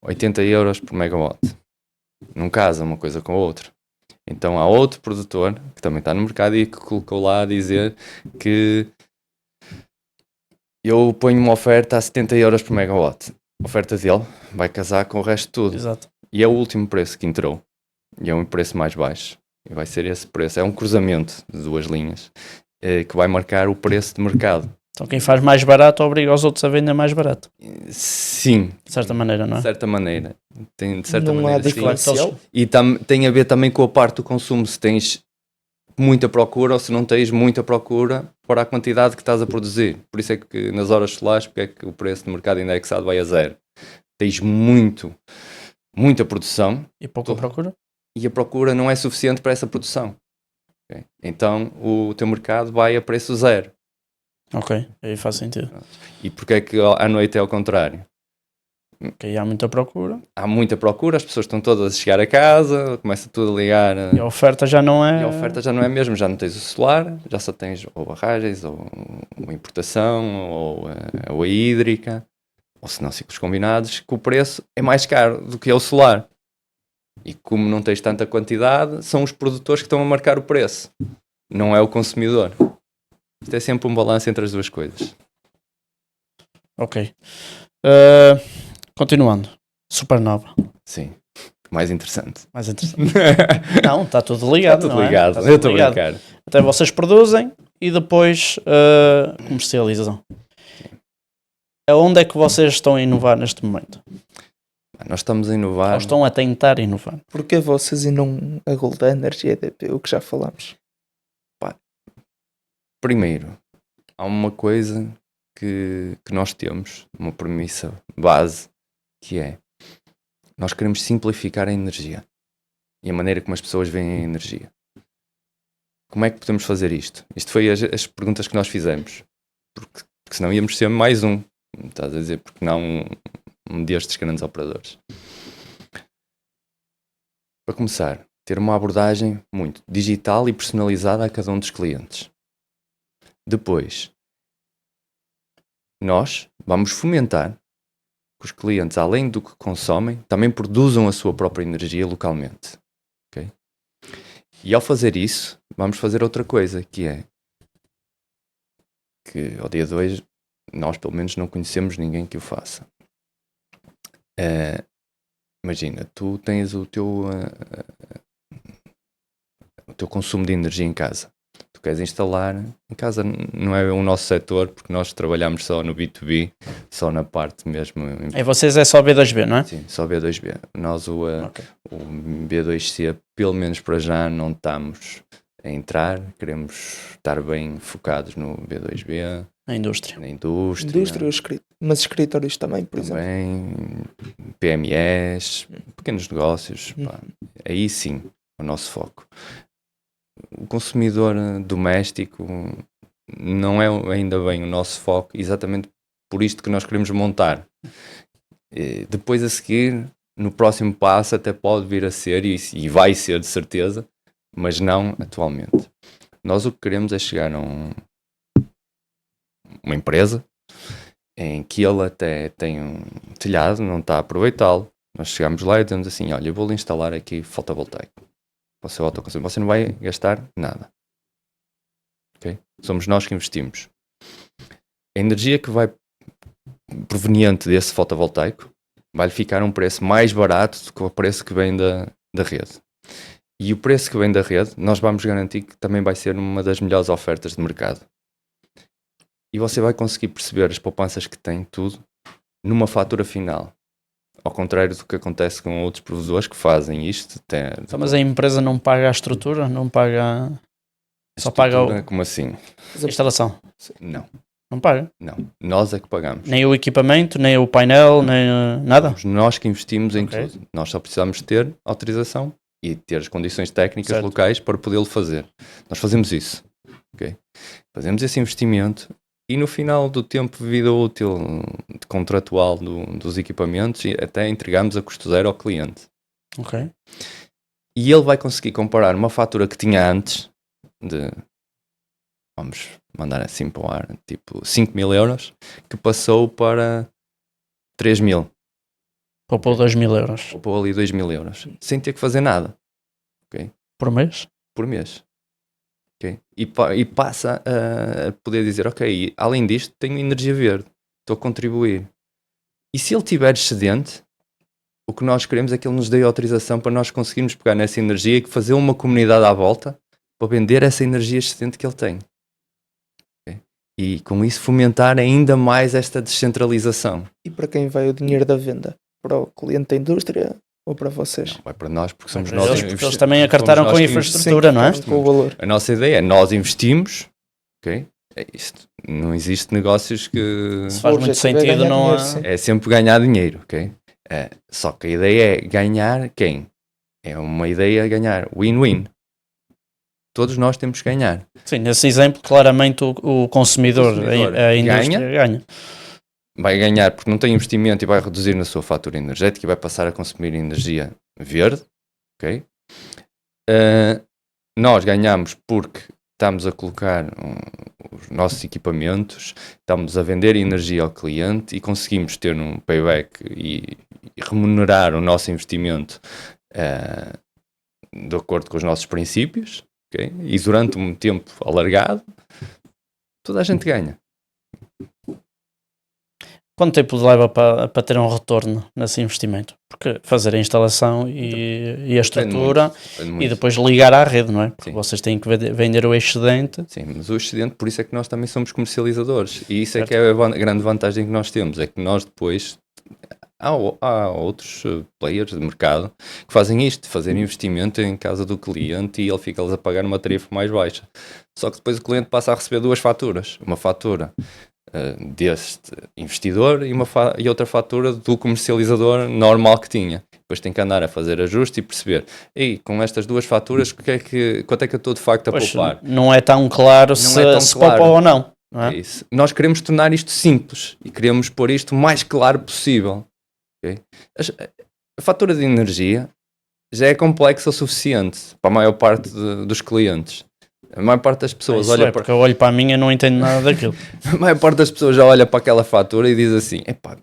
80 euros por megawatt. Não casa uma coisa com a outra. Então há outro produtor que também está no mercado e que colocou lá a dizer que eu ponho uma oferta a 70 euros por megawatt. A oferta dele vai casar com o resto de tudo. Exato. E é o último preço que entrou. E é um preço mais baixo. E vai ser esse preço. É um cruzamento de duas linhas que vai marcar o preço de mercado. Então quem faz mais barato obriga os outros a vender mais barato. Sim. De certa maneira, não é? De certa maneira. De certa Não há maneira, sim. diferencial. E tem a ver também com a parte do consumo. Se tens muita procura ou se não tens muita procura para a quantidade que estás a produzir. Por isso é que nas horas solares, porque é que o preço de mercado indexado vai a zero. Tens muita produção E pouca procura? e a procura não é suficiente para essa produção. Okay? Então o teu mercado vai a preço zero. Ok, aí faz sentido. E porque é que à noite é ao contrário? Ok, há muita procura. Há muita procura, as pessoas estão todas a chegar a casa, começa tudo a ligar. E a oferta já não é... E a oferta já não é mesmo, já não tens o solar, já só tens ou barragens, ou a importação, ou a hídrica, ou se não ciclos combinados, que o preço é mais caro do que é o solar. E como não tens tanta quantidade, são os produtores que estão a marcar o preço, não é o consumidor. Isto é sempre um balanço entre as duas coisas. Ok. Continuando. Supernova. Sim, mais interessante. Mais interessante. Não, está tudo ligado, Está tudo não é? ligado, Está tudo eu estou a ligado. brincar. Até vocês produzem e depois comercializam. Aonde é que vocês estão a inovar neste momento? Nós estamos a inovar. Ou estão a tentar inovar? Porque vocês e não a Gold Energy EDP, o que já falámos? Primeiro, há uma coisa que nós temos, uma premissa base, que é nós queremos simplificar a energia e a maneira como as pessoas veem a energia. Como é que podemos fazer isto? Isto foi as perguntas que nós fizemos, porque senão íamos ser mais um, estás a dizer, porque não um destes grandes operadores. Para começar, ter uma abordagem muito digital e personalizada a cada um dos clientes. Depois, nós vamos fomentar que os clientes, além do que consomem, também produzam a sua própria energia localmente. Okay? E ao fazer isso, vamos fazer outra coisa, que é que ao dia de hoje nós pelo menos não conhecemos ninguém que o faça. Imagina, tu tens o teu consumo de energia em casa. Tu queres instalar em casa, não é o nosso setor, porque nós trabalhamos só no B2B, só na parte mesmo. E vocês é só B2B, não é? Sim, só B2B. Nós o B2C, pelo menos para já, não estamos a entrar, queremos estar bem focados no B2B. Na indústria. Na indústria, mas escritórios também, por exemplo. Também, PMEs, pequenos negócios, pá, aí sim, o nosso foco. O consumidor doméstico não é ainda bem o nosso foco, exatamente por isto que nós queremos montar. Depois a seguir, no próximo passo até pode vir a ser, e vai ser de certeza, mas não atualmente. Nós o que queremos é chegar a uma empresa em que ele até tem um telhado, não está a aproveitá-lo. Nós chegamos lá e dizemos assim, olha, eu vou-lhe instalar aqui fotovoltaico. O seu autoconsumo, você não vai gastar nada. Okay? Somos nós que investimos. A energia que vai proveniente desse fotovoltaico vai ficar um preço mais barato do que o preço que vem da rede. E o preço que vem da rede, nós vamos garantir que também vai ser uma das melhores ofertas de mercado. E você vai conseguir perceber as poupanças que tem tudo numa fatura final. Ao contrário do que acontece com outros provedores que fazem isto. Mas a empresa não paga a estrutura? Não paga... Só paga Estrutura, como assim? a instalação. Não, Não paga. não. Nós é que pagamos. Nem o equipamento, nem o painel, nem nada. Somos nós que investimos em Ok. tudo. Nós só precisamos ter autorização e ter as condições técnicas Certo. locais para podê-lo fazer. Nós fazemos isso. Ok? Fazemos esse investimento e no final do tempo de vida útil contratual dos equipamentos até entregamos a custo zero ao cliente. Ok. E ele vai conseguir comparar uma fatura que tinha antes de, vamos mandar assim para o ar, tipo 5.000 euros, que passou para 3.000. Poupou 2.000 euros Poupou ali 2.000 euros, sem ter que fazer nada, por mês. por mês. Ok? E passa a poder dizer, ok, além disto tenho energia verde, estou a contribuir. E se ele tiver excedente, o que nós queremos é que ele nos dê autorização para nós conseguirmos pegar nessa energia e fazer uma comunidade à volta para vender essa energia excedente que ele tem. Ok? E com isso fomentar ainda mais esta descentralização. E para quem vai o dinheiro da venda? Para o cliente da indústria ou para vocês? Não, vai para nós porque somos Para nós. eles, porque eles também acartaram somos com a nós que infraestrutura, não é? Sim, com o valor. A nossa ideia é nós investimos, ok? É isto. Não existe negócios que Se faz O muito objetivo é sentido, ganhar não dinheiro, há. sim. é sempre ganhar dinheiro, ok? Só que a ideia é ganhar quem? É uma ideia de ganhar win-win. Todos nós temos que ganhar. Sim, nesse exemplo, claramente o consumidor, O consumidor a indústria ganha. Vai ganhar porque não tem investimento e vai reduzir na sua fatura energética e vai passar a consumir energia verde, ok? Nós ganhamos porque estamos a colocar os nossos equipamentos, estamos a vender energia ao cliente e conseguimos ter um payback e remunerar o nosso investimento de acordo com os nossos princípios, ok? E durante um tempo alargado, toda a gente ganha. Quanto tempo leva para ter um retorno nesse investimento? Porque fazer a instalação e a estrutura Depende muito. e depois ligar à rede, não é? Porque Sim. vocês têm que vender o excedente. Sim, mas o excedente, por isso é que nós também somos comercializadores. E isso Certo. é que é a grande vantagem que nós temos, é que nós depois... Há outros players de mercado que fazem isto, fazer investimento em casa do cliente e ele fica-lhes a pagar uma tarifa mais baixa. Só que depois o cliente passa a receber duas faturas. Uma fatura deste investidor e outra fatura do comercializador normal que tinha. Depois tem que andar a fazer ajuste e perceber, com estas duas faturas, quanto é que eu estou de facto a Pois, poupar? não é tão claro se, é tão se claro. poupou ou não. Não É é? isso. Nós queremos tornar isto simples e queremos pôr isto o mais claro possível. Okay? A fatura de energia já é complexa o suficiente para a maior parte dos clientes. A maior parte das pessoas Isso olha é, porque eu olho para a minha e não entendo nada daquilo. a maior parte das pessoas já olha para aquela fatura e diz assim: epá,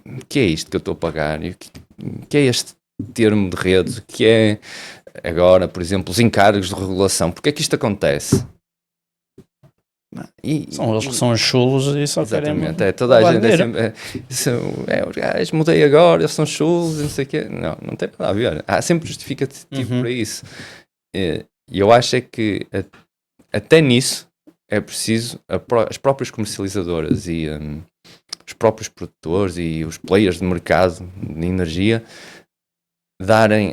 o que é isto que eu estou a pagar? E o que é este termo de rede? O que é agora, por exemplo, os encargos de regulação? Porque é que isto acontece? São eles que são os chulos e só Exatamente, querem toda a gente é bandeira. sempre, os gajos mudei agora, eles são chulos e não sei o quê. Não tem nada a ver. Há sempre justificativo para isso. E eu acho é que até nisso é preciso as próprias comercializadoras e os próprios produtores e os players de mercado de energia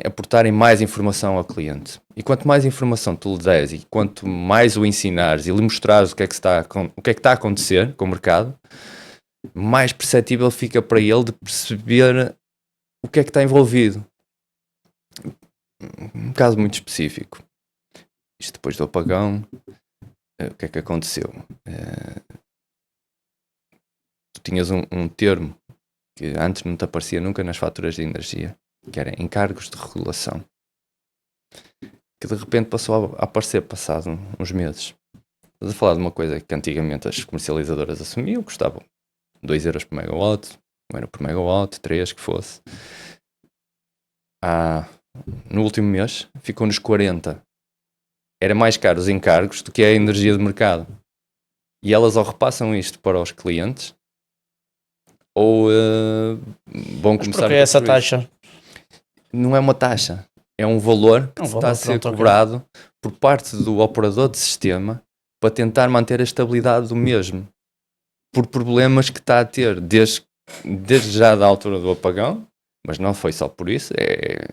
aportarem mais informação ao cliente. E quanto mais informação tu lhe des e quanto mais o ensinares e lhe mostrares o que é que está a acontecer com o mercado, mais perceptível fica para ele de perceber o que é que está envolvido. Um caso muito específico. Isto depois do apagão, o que é que aconteceu? Tu tinhas um termo que antes não te aparecia nunca nas faturas de energia, que era encargos de regulação, que de repente passou a aparecer passado uns meses. Estás a falar de uma coisa que antigamente as comercializadoras assumiam, custavam 2 euros por megawatt, 1 euro por megawatt, 3 que fosse. No último mês ficou nos 40. Era mais caro os encargos do que a energia de mercado. E elas ou repassam isto para os clientes ou vão Mas começar porque a essa construir. taxa? Não é uma taxa, é um valor que está a ser cobrado por parte do operador de sistema para tentar manter a estabilidade do mesmo, por problemas que está a ter desde já da altura do apagão, mas não foi só por isso, é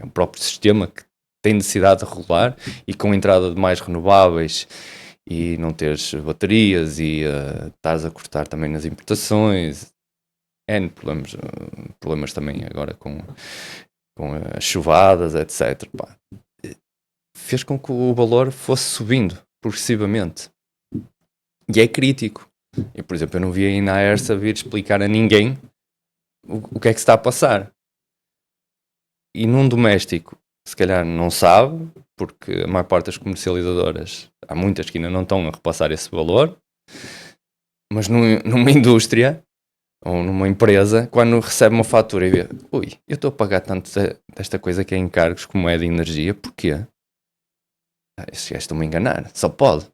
o próprio sistema que tem necessidade de regular, e com a entrada de mais renováveis e não teres baterias e estás a cortar também nas importações, N problemas também agora com as chuvadas, etc. Pá, fez com que o valor fosse subindo progressivamente. E é crítico. Eu, por exemplo, eu não vi aí na ERSA vir explicar a ninguém o que é que se está a passar. E num doméstico, se calhar não sabe, porque a maior parte das comercializadoras, há muitas que ainda não estão a repassar esse valor, mas numa indústria ou numa empresa, quando recebe uma fatura e vê, ui, eu estou a pagar tanto desta coisa que é encargos como é de energia, porquê? Estes gajos estão-me a enganar, só pode.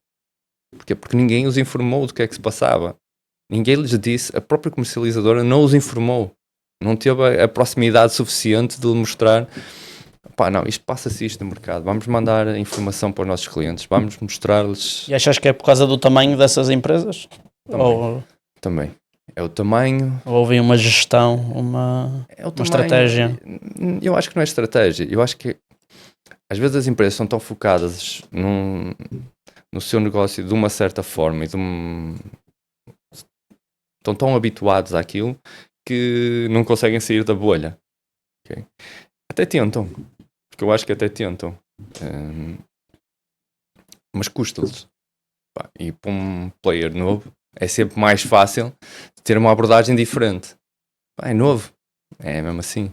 Porquê? Porque ninguém os informou do que é que se passava. Ninguém lhes disse, a própria comercializadora não os informou. Não teve a proximidade suficiente de mostrar, pá, não, isto passa-se isto no mercado, vamos mandar informação para os nossos clientes, vamos mostrar-lhes... E achas que é por causa do tamanho dessas empresas? Também. É o tamanho... Ou houve uma gestão, uma estratégia? Eu acho que não é estratégia. Eu acho que às vezes as empresas são tão focadas no seu negócio de uma certa forma e estão tão habituados àquilo que não conseguem sair da bolha. Okay? Até tentam. Porque eu acho que até tentam. Mas custa-lhes. E para um player novo é sempre mais fácil ter uma abordagem diferente. É novo. É mesmo assim.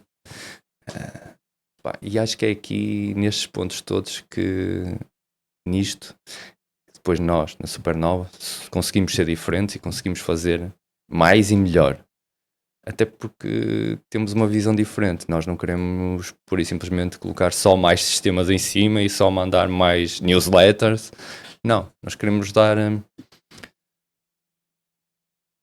E acho que é aqui nestes pontos todos que nisto depois nós na Supernova conseguimos ser diferentes e conseguimos fazer mais e melhor, até porque temos uma visão diferente. Nós não queremos pura e simplesmente colocar só mais sistemas em cima e só mandar mais newsletters. Não, nós queremos dar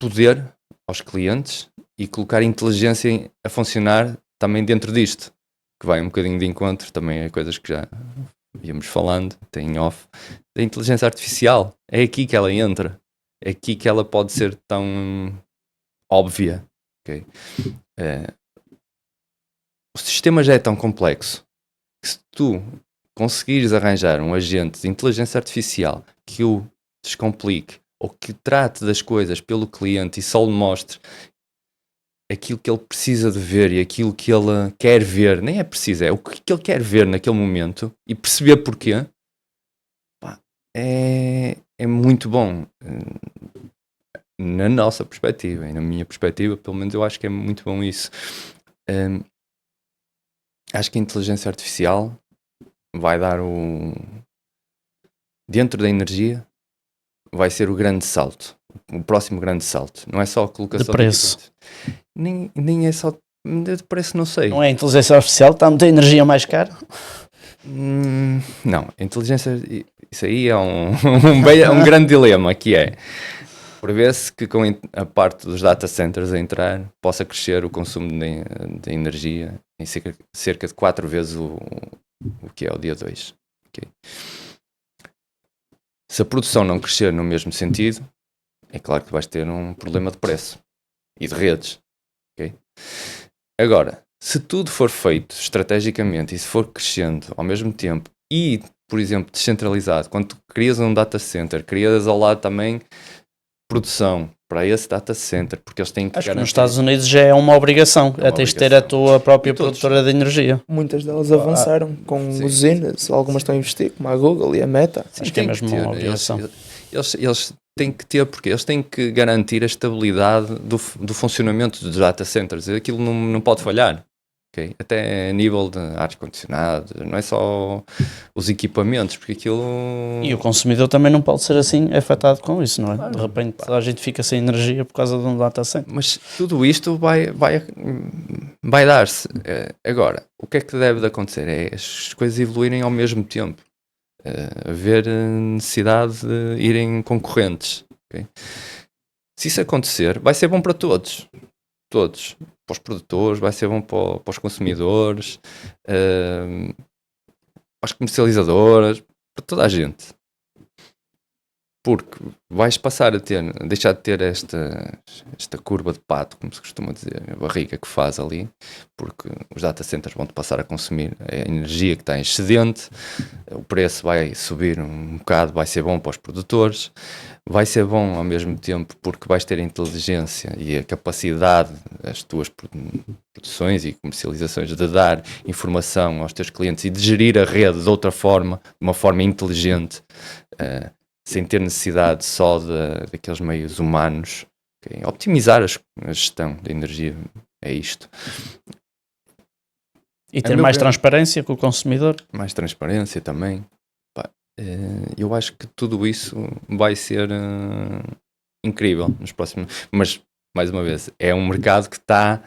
poder aos clientes e colocar inteligência a funcionar também dentro disto, que vai um bocadinho de encontro também a coisas que já íamos falando, tem off, da inteligência artificial. É aqui que ela entra, é aqui que ela pode ser tão óbvia. Okay? O sistema já é tão complexo que se tu conseguires arranjar um agente de inteligência artificial que o descomplique ou que trate das coisas pelo cliente e só lhe mostre aquilo que ele precisa de ver e aquilo que ele quer ver, nem é preciso, é o que ele quer ver naquele momento e perceber porquê, é muito bom. Na nossa perspectiva e na minha perspectiva, pelo menos eu acho que é muito bom isso. Acho que a inteligência artificial vai dar dentro da energia vai ser o grande salto, o próximo grande salto. Não é só a colocação de preço. Nem é só de preço, não sei. Não é a inteligência artificial, está a meter energia mais cara? Não, a inteligência, isso aí é um grande dilema, que é, prevê-se que com a parte dos data centers a entrar, possa crescer o consumo de energia em cerca de 4 vezes o que é o dia 2. Okay? Se a produção não crescer no mesmo sentido, é claro que vais ter um problema de preço e de redes. Okay? Agora, se tudo for feito estrategicamente e se for crescendo ao mesmo tempo e, por exemplo, descentralizado, quando tu crias um data center, crias ao lado também produção para esse data center, porque eles têm que Acho que nos Estados Unidos já é uma obrigação, tens de ter a tua própria todos, produtora de energia. Muitas delas avançaram com usinas, algumas estão a investir, como a Google e a Meta. Acho que é mesmo uma obrigação. Eles têm que ter, porque eles têm que garantir a estabilidade do funcionamento dos data centers. Aquilo não pode falhar. Okay? Até a nível de ar-condicionado, não é só os equipamentos, porque aquilo... E o consumidor também não pode ser assim afetado com isso, não é? Claro, de repente a gente fica sem energia por causa de um data center. Mas tudo isto vai dar-se. Agora, o que é que deve de acontecer? É as coisas evoluírem ao mesmo tempo. Haver necessidade de irem concorrentes. Okay? Se isso acontecer, vai ser bom para todos. Todos. Para os produtores, vai ser bom para os consumidores, para as comercializadoras, para toda a gente. porque vais passar a deixar de ter esta curva de pato, como se costuma dizer, a barriga que faz ali, porque os data centers vão-te passar a consumir a energia que está excedente, o preço vai subir um bocado, vai ser bom para os produtores, vai ser bom ao mesmo tempo porque vais ter a inteligência e a capacidade das tuas produções e comercializações de dar informação aos teus clientes e de gerir a rede de outra forma, de uma forma inteligente, sem ter necessidade só daqueles meios humanos. Okay? Optimizar a gestão da energia é isto. E ter mais transparência com o consumidor. Mais transparência também. Eu acho que tudo isso vai ser incrível nos próximos... Mas, mais uma vez, é um mercado que está a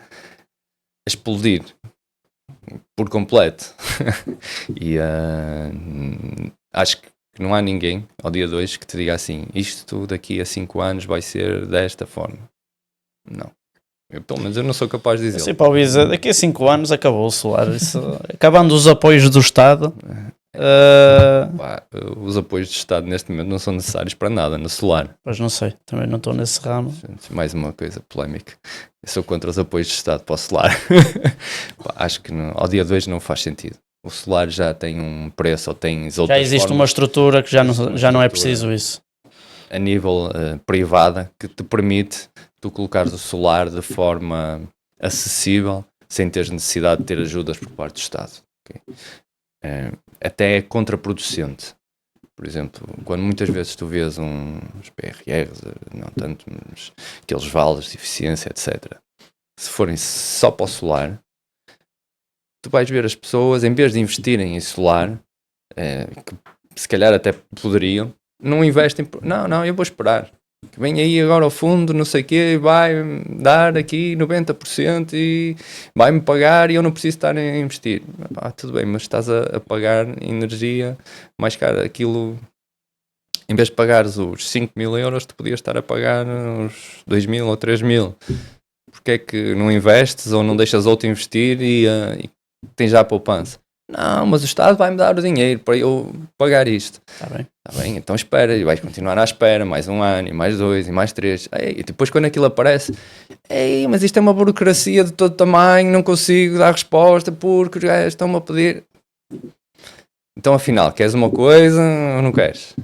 explodir por completo. E acho que não há ninguém, ao dia 2, que te diga assim, isto daqui a 5 anos vai ser desta forma. Não. Pelo menos eu não sou capaz de dizer. Sim, para dizer, daqui a 5 anos acabou o solar. Acabando os apoios do Estado. Os apoios do Estado neste momento não são necessários para nada no solar. Pois não sei, também não estou nesse ramo. Mais uma coisa polémica. Eu sou contra os apoios do Estado para o solar. Acho que ao dia 2 não faz sentido. O solar já tem um preço, ou tens outras já existe formas, uma estrutura que já não é preciso isso. A nível privada, que te permite tu colocares o solar de forma acessível, sem teres necessidade de ter ajudas por parte do Estado. Okay? Até é contraproducente. Por exemplo, quando muitas vezes tu vês uns PRRs, não tanto, mas aqueles vales de eficiência, etc. Se forem só para o solar, tu vais ver as pessoas, em vez de investirem em solar, que se calhar até poderiam, não investem, não, eu vou esperar, que vem aí agora ao fundo, não sei o quê, vai dar aqui 90% e vai-me pagar e eu não preciso estar a investir. Tudo bem, mas estás a pagar energia mais cara, aquilo, em vez de pagares os 5.000 euros, tu podias estar a pagar os 2.000 ou 3.000. Porque é que não investes ou não deixas outro investir e tens já a poupança? Não, mas o Estado vai-me dar o dinheiro para eu pagar isto. Está bem, então espera, e vais continuar à espera mais 1 ano, e mais 2, e mais 3. E depois quando aquilo aparece, mas isto é uma burocracia de todo tamanho, não consigo dar resposta porque já estão-me a pedir. Então afinal, queres uma coisa ou não queres?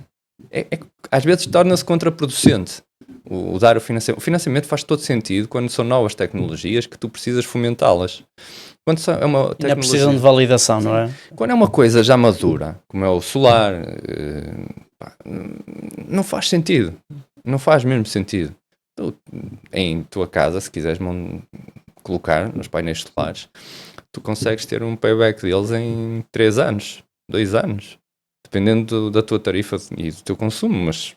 Às vezes torna-se contraproducente o dar o financiamento. O financiamento faz todo sentido quando são novas tecnologias que tu precisas fomentá-las. Quando é uma tecnologia, ainda precisam de validação, não é? Quando é uma coisa já madura, como é o solar, não faz sentido. Não faz mesmo sentido. Tu, em tua casa, se quiseres colocar nos painéis solares, tu consegues ter um payback deles em 3 anos, 2 anos, dependendo da tua tarifa e do teu consumo, mas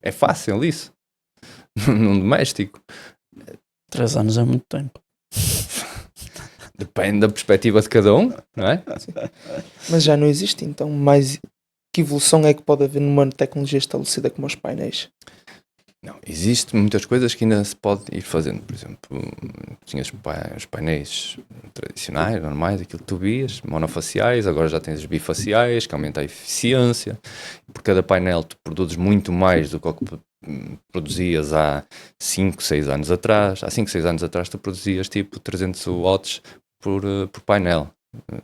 é fácil isso. Num doméstico. 3 anos é muito tempo. Depende da perspectiva de cada um, não é? Sim. Mas já não existe, então, mais que evolução é que pode haver numa tecnologia estabelecida como os painéis? Não, existe muitas coisas que ainda se pode ir fazendo. Por exemplo, tinhas os painéis tradicionais, normais, aquilo que tu vias, monofaciais, agora já tens os bifaciais, que aumenta a eficiência. Por cada painel tu produzes muito mais do que o que produzias há 5, 6 anos atrás. Há 5, 6 anos atrás tu produzias tipo 300 watts por painel,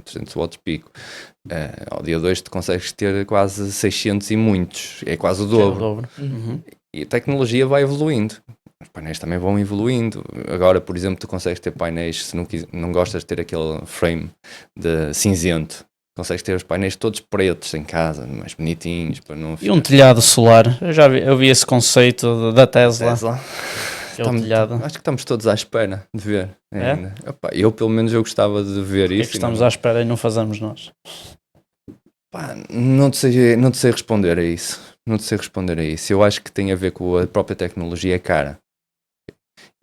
300 watts pico. Ao dia 2 tu consegues ter quase 600 e muitos, é quase o dobro. Uhum. E a tecnologia vai evoluindo, os painéis também vão evoluindo. Agora, por exemplo, tu consegues ter painéis, se não gostas de ter aquele frame de cinzento, consegues ter os painéis todos pretos em casa, mais bonitinhos, para não ficar... E um telhado solar, eu vi esse conceito da Tesla. Acho que estamos todos à espera de ver ainda. Opa, eu pelo menos eu gostava de ver isso. É que estamos à espera e não fazemos nós? Não te sei responder a isso. Não te sei responder a isso. Eu acho que tem a ver com a própria tecnologia é cara.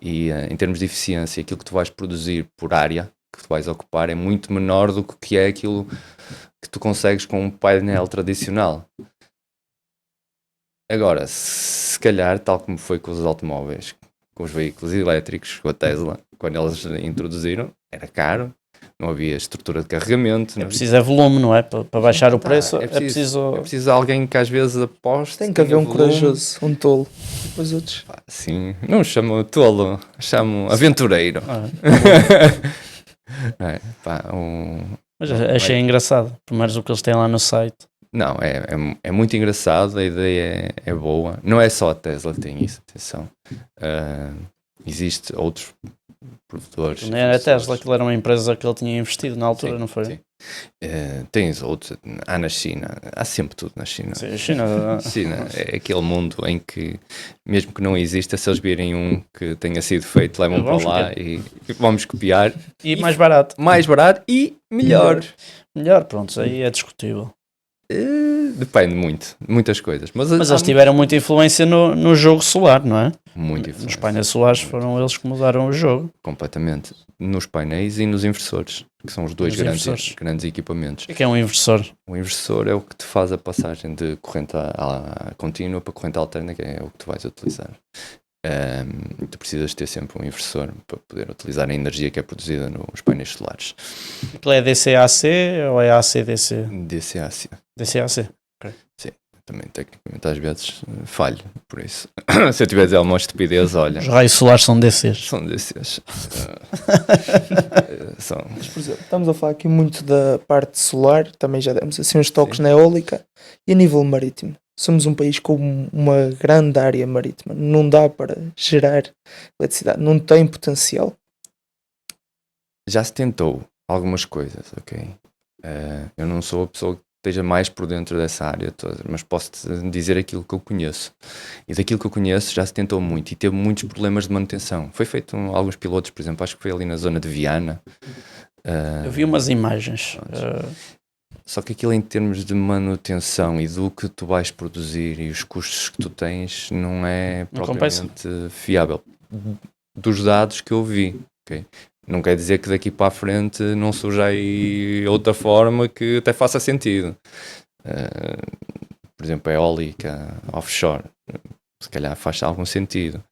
E em termos de eficiência, aquilo que tu vais produzir por área que tu vais ocupar é muito menor do que é aquilo que tu consegues com um painel tradicional. Agora, se calhar, tal como foi com os automóveis, com os veículos elétricos, com a Tesla, quando eles introduziram, era caro, não havia estrutura de carregamento. É preciso volume, não é? Para baixar o preço É preciso alguém que às vezes aposte. Tem que haver um corajoso, um tolo. Depois outros. Sim, não chamo tolo, chamo aventureiro. Mas achei engraçado, pelo menos o que eles têm lá no site. Não, é muito engraçado, a ideia é boa. Não é só a Tesla que tem isso, atenção. Existe outros provedores. Não era a Tesla, aquilo era uma empresa que ele tinha investido na altura, sim, não foi? Sim. Tens outros, há na China, há sempre tudo na China. Sim, a China... China é aquele mundo em que, mesmo que não exista, se eles virem um que tenha sido feito, levam para lá e vamos copiar. E mais barato. Mais barato e melhor. Melhor, pronto, aí é discutível. Depende muito, muitas coisas. Mas eles tiveram muita influência no jogo solar, não é? Muita influência. Nos painéis solares foram eles que mudaram o jogo. Completamente. Nos painéis e nos inversores, que são os dois grandes equipamentos. O que é um inversor? O inversor é o que te faz a passagem de corrente contínua para corrente alterna, que é o que tu vais utilizar. Tu precisas ter sempre um inversor para poder utilizar a energia que é produzida nos painéis solares. Aquilo é DC-AC ou é AC-DC? DC-AC. DC-AC, ok. Sim, também tecnicamente às vezes falho, por isso. Se eu tiver a dizer alguma estupidez, olha... Os raios solares são DCs. São DCs. Mas, por exemplo, estamos a falar aqui muito da parte solar, também já demos assim uns toques na eólica, e a nível marítimo. Somos um país com uma grande área marítima, não dá para gerar eletricidade, não tem potencial. Já se tentou algumas coisas, ok? Eu não sou a pessoa que esteja mais por dentro dessa área toda, mas posso-te dizer aquilo que eu conheço. E daquilo que eu conheço já se tentou muito e teve muitos problemas de manutenção. Foi feito alguns pilotos, por exemplo, acho que foi ali na zona de Viana. Eu vi umas imagens. Só que aquilo em termos de manutenção e do que tu vais produzir e os custos que tu tens não é propriamente fiável. Dos dados que eu vi, ok? Não quer dizer que daqui para a frente não surja aí outra forma que até faça sentido. Por exemplo, a eólica offshore, se calhar faz algum sentido.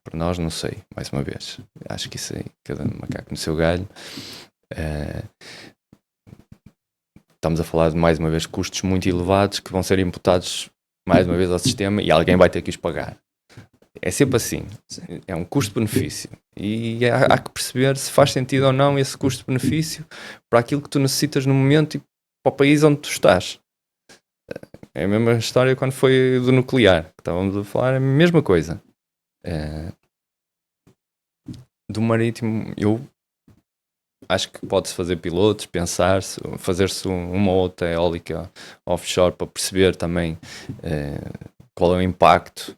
Para nós, não sei, mais uma vez. Acho que isso aí, cada macaco no seu galho. Estamos a falar de, mais uma vez, custos muito elevados que vão ser imputados mais uma vez ao sistema e alguém vai ter que os pagar. É sempre assim. É um custo-benefício. E há que perceber se faz sentido ou não esse custo-benefício para aquilo que tu necessitas no momento e para o país onde tu estás. É a mesma história quando foi do nuclear. Que estávamos a falar a mesma coisa. Do marítimo, eu acho que pode-se fazer pilotos, pensar-se, fazer-se uma ou outra eólica offshore para perceber também qual é o impacto,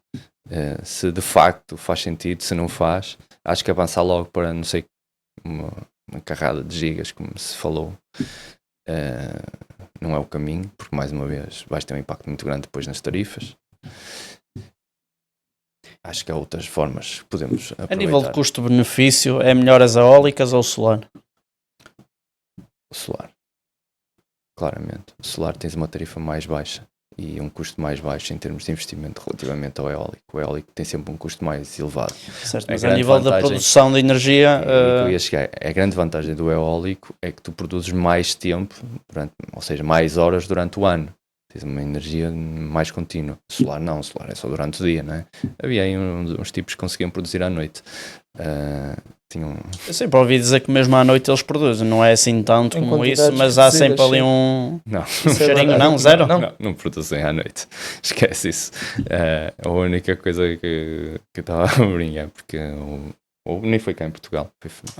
se de facto faz sentido, se não faz. Acho que avançar logo para, não sei, uma carrada de gigas, como se falou, não é o caminho, porque mais uma vez vais ter um impacto muito grande depois nas tarifas. Acho que há outras formas que podemos aproveitar. A nível de custo-benefício, é melhor as eólicas ou o solar? O solar. Claramente. O solar tens uma tarifa mais baixa e um custo mais baixo em termos de investimento relativamente ao eólico. O eólico tem sempre um custo mais elevado. Certo, mas a nível da produção de energia... A grande vantagem do eólico é que tu produzes mais tempo, ou seja, mais horas durante o ano. Tens uma energia mais contínua. Solar não, solar é só durante o dia, não é? Havia aí uns tipos que conseguiam produzir à noite. Eu sempre ouvi dizer que mesmo à noite eles produzem, não é assim tanto como isso, mas há sempre ali um cheirinho, não? Zero? Não produzem à noite. Esquece isso. A única coisa que eu estava a brincar, porque nem foi cá em Portugal.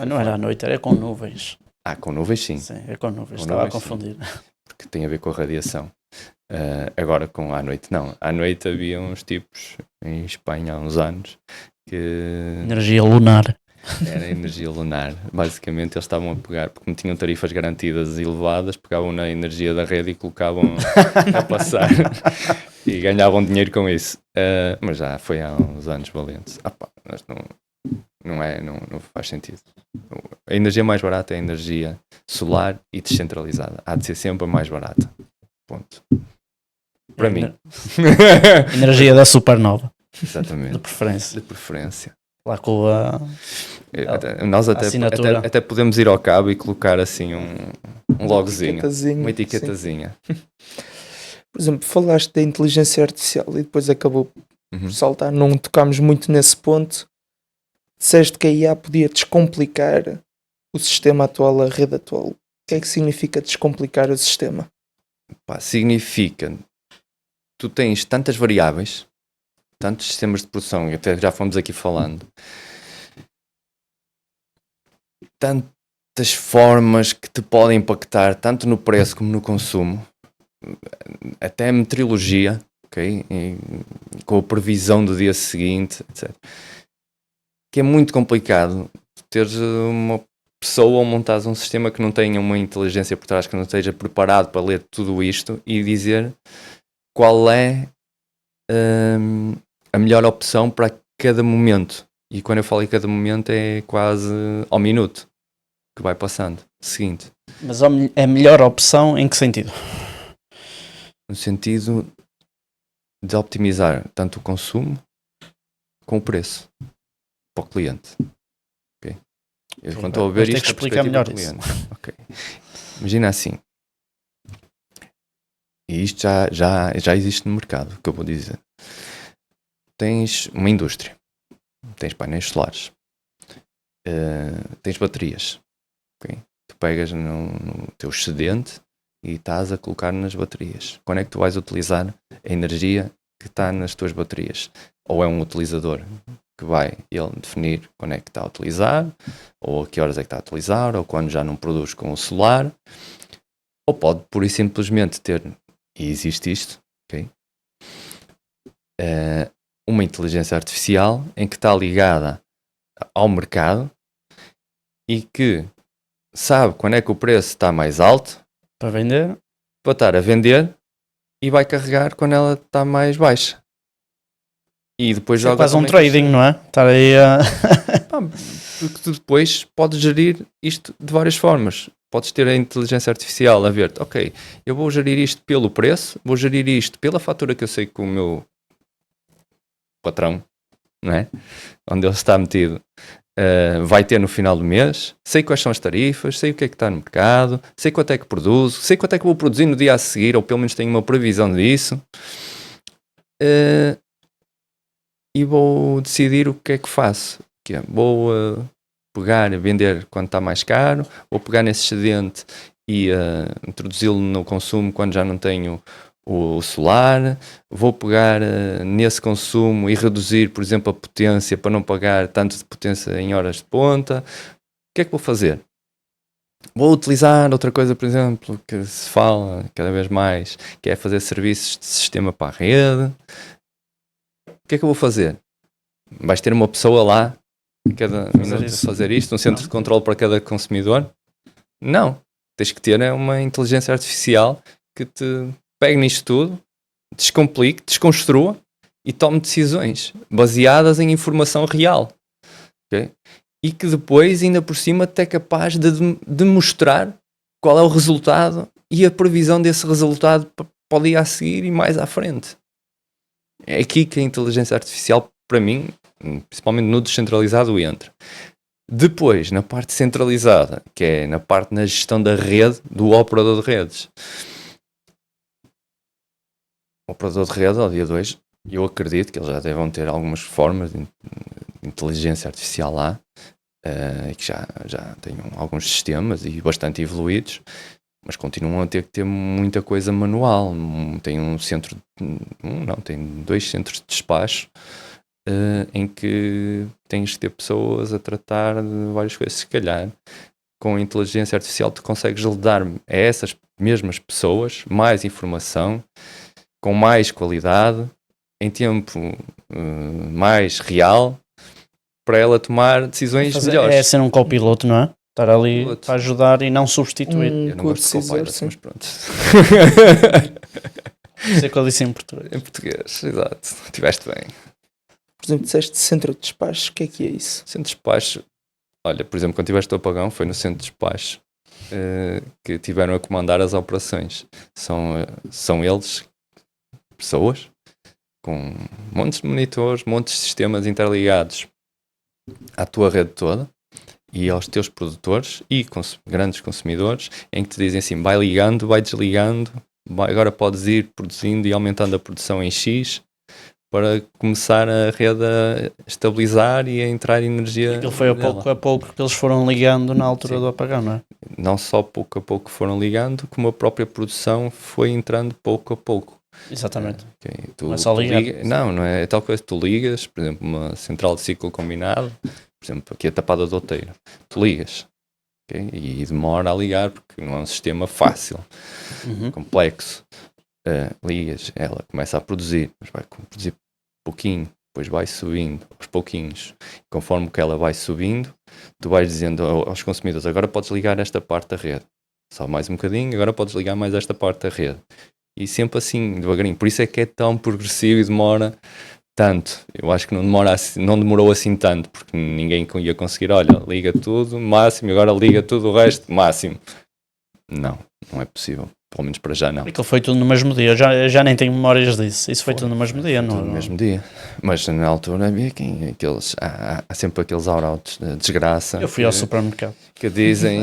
Não era à noite, era com nuvens. Com nuvens sim. Sim, é com nuvens, estava a confundir. Sim. Porque tem a ver com a radiação. Agora com à noite não. À noite havia uns tipos em Espanha há uns anos que... Energia lunar. Era energia lunar. Basicamente eles estavam a pegar, porque não tinham tarifas garantidas elevadas, pegavam na energia da rede e colocavam a passar e ganhavam dinheiro com isso. Mas já foi há uns anos valentes. Mas não faz sentido. A energia mais barata é a energia solar e descentralizada. Há de ser sempre a mais barata. Ponto. Para mim. Energia da supernova. Exatamente. De preferência. De preferência. lá com a Nós assinatura. até podemos ir ao cabo e colocar assim um logozinho, uma etiquetazinha. Por exemplo, falaste da inteligência artificial e depois acabou Uhum. por saltar, não tocámos muito nesse ponto. Disseste que a IA podia descomplicar o sistema atual, a rede atual. O que é que significa descomplicar o sistema? Pá, significa, tu tens tantas variáveis, tantos sistemas de produção, até já fomos aqui falando, tantas formas que te podem impactar, tanto no preço como no consumo, até a meteorologia, ok? Com a previsão do dia seguinte, etc. Que é muito complicado teres uma pessoa ou montares um sistema que não tenha uma inteligência por trás, que não esteja preparado para ler tudo isto e dizer qual é a melhor opção para cada momento. E quando eu falo em cada momento é quase ao minuto que vai passando. Seguinte. Mas é a melhor opção em que sentido? No sentido de optimizar tanto o consumo como o preço para o cliente. Okay? Eu quando estou a ver isto, que explicar melhor isso. Okay. Imagina assim. E isto já existe no mercado, que eu vou dizer. Tens uma indústria, tens painéis solares, tens baterias. Okay? Tu pegas no teu excedente e estás a colocar nas baterias. Quando é que tu vais utilizar a energia que está nas tuas baterias? Ou é um utilizador que vai ele definir quando é que está a utilizar, ou a que horas é que está a utilizar, ou quando já não produz com o solar, ou pode pura e simplesmente ter, e existe isto, okay? Uma inteligência artificial em que está ligada ao mercado e que sabe quando é que o preço está mais alto para vender, para estar a vender, e vai carregar quando ela está mais baixa. E depois joga. É quase um trading, não é? Estar aí a... Porque tu depois podes gerir isto de várias formas. Podes ter a inteligência artificial a ver, ok, eu vou gerir isto pelo preço, vou gerir isto pela fatura que eu sei que o meu patrão, não é? Onde ele está metido, vai ter no final do mês, sei quais são as tarifas, sei o que é que está no mercado, sei quanto é que produzo, sei quanto é que vou produzir no dia a seguir, ou pelo menos tenho uma previsão disso, e vou decidir o que é que faço. Que é, vou pegar e vender quando está mais caro, vou pegar nesse excedente e introduzi-lo no consumo quando já não tenho o solar, vou pegar nesse consumo e reduzir, por exemplo, a potência para não pagar tanto de potência em horas de ponta. O que é que vou fazer? Vou utilizar outra coisa, por exemplo, que se fala cada vez mais, que é fazer serviços de sistema para a rede. O que é que eu vou fazer? Vais ter uma pessoa lá, cada minuto a fazer isto, um centro de controle para cada consumidor? Não. Tens que ter uma inteligência artificial que te pegue nisto tudo, descomplique, desconstrua e tome decisões baseadas em informação real. Okay? E que depois, ainda por cima, te é capaz de demonstrar qual é o resultado e a previsão desse resultado para o dia a seguir e mais à frente. É aqui que a inteligência artificial, para mim, principalmente no descentralizado, entra. Depois, na parte centralizada, que é na gestão da rede, do operador de redes. O operador de rede, ao dia 2, eu acredito que eles já devem ter algumas formas de inteligência artificial lá, e que já tenham alguns sistemas e bastante evoluídos, mas continuam a ter que ter muita coisa manual. Tem tem 2 centros de despacho em que tens que ter pessoas a tratar de várias coisas. Se calhar, com a inteligência artificial, tu consegues dar a essas mesmas pessoas mais informação, com mais qualidade, em tempo mais real, para ela tomar decisões melhores. É ser um copiloto, não é? Estar ali para ajudar e não substituir. Eu não gosto de copilot, mas pronto. Isso é que eu disse em português. Em português, exato. Estiveste bem. Por exemplo, disseste centro de despacho, o que é isso? Centro de despacho, olha, por exemplo, quando tiveste o apagão, foi no centro de despacho que tiveram a comandar as operações. São eles, pessoas, com montes de monitores, montes de sistemas interligados, à tua rede toda e aos teus produtores e grandes consumidores, em que te dizem assim, vai ligando, vai desligando, agora podes ir produzindo e aumentando a produção em X para começar a rede a estabilizar e a entrar energia. Aquilo foi a pouco a pouco que eles foram ligando na altura do apagão, não é? Não só pouco a pouco foram ligando, como a própria produção foi entrando pouco a pouco. Exatamente. Não é só ligar. Não é tal coisa. Tu ligas, por exemplo, uma central de ciclo combinado, por exemplo, aqui a Tapada do Outeiro, tu ligas, e demora a ligar porque não é um sistema fácil, complexo. Ligas, ela começa a produzir, mas vai produzir pouquinho, depois vai subindo aos pouquinhos. Conforme que ela vai subindo, tu vais dizendo aos consumidores, agora podes ligar esta parte da rede, só mais um bocadinho, agora podes ligar mais esta parte da rede. E sempre assim, devagarinho. Por isso é que é tão progressivo e demora tanto. Eu acho que não demorou assim tanto, porque ninguém ia conseguir, olha, liga tudo, máximo, agora liga tudo o resto, máximo. Não é possível. Pelo menos para já não. Aquilo foi tudo no mesmo dia, eu já nem tenho memórias disso. Isso foi tudo no mesmo dia, não? No mesmo dia. Mas na altura havia há sempre aqueles arautos de desgraça. Eu fui ao supermercado. Que dizem,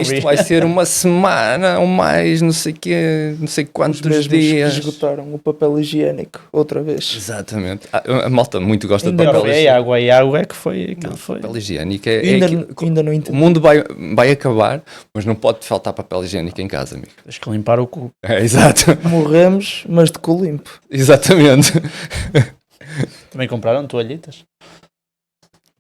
isto vai ser uma semana ou mais, não sei quê, não sei quantos dias. Que esgotaram o papel higiênico outra vez. Exatamente. A malta muito gosta de papel higiênico. A água é que foi aquilo. Foi. Papel higiênico ainda não entendi. O mundo vai acabar, mas não pode faltar papel higiênico em casa, amigo. Tens que limpar o cu. Exato. Morremos, mas de cu limpo. Exatamente. Também compraram toalhitas?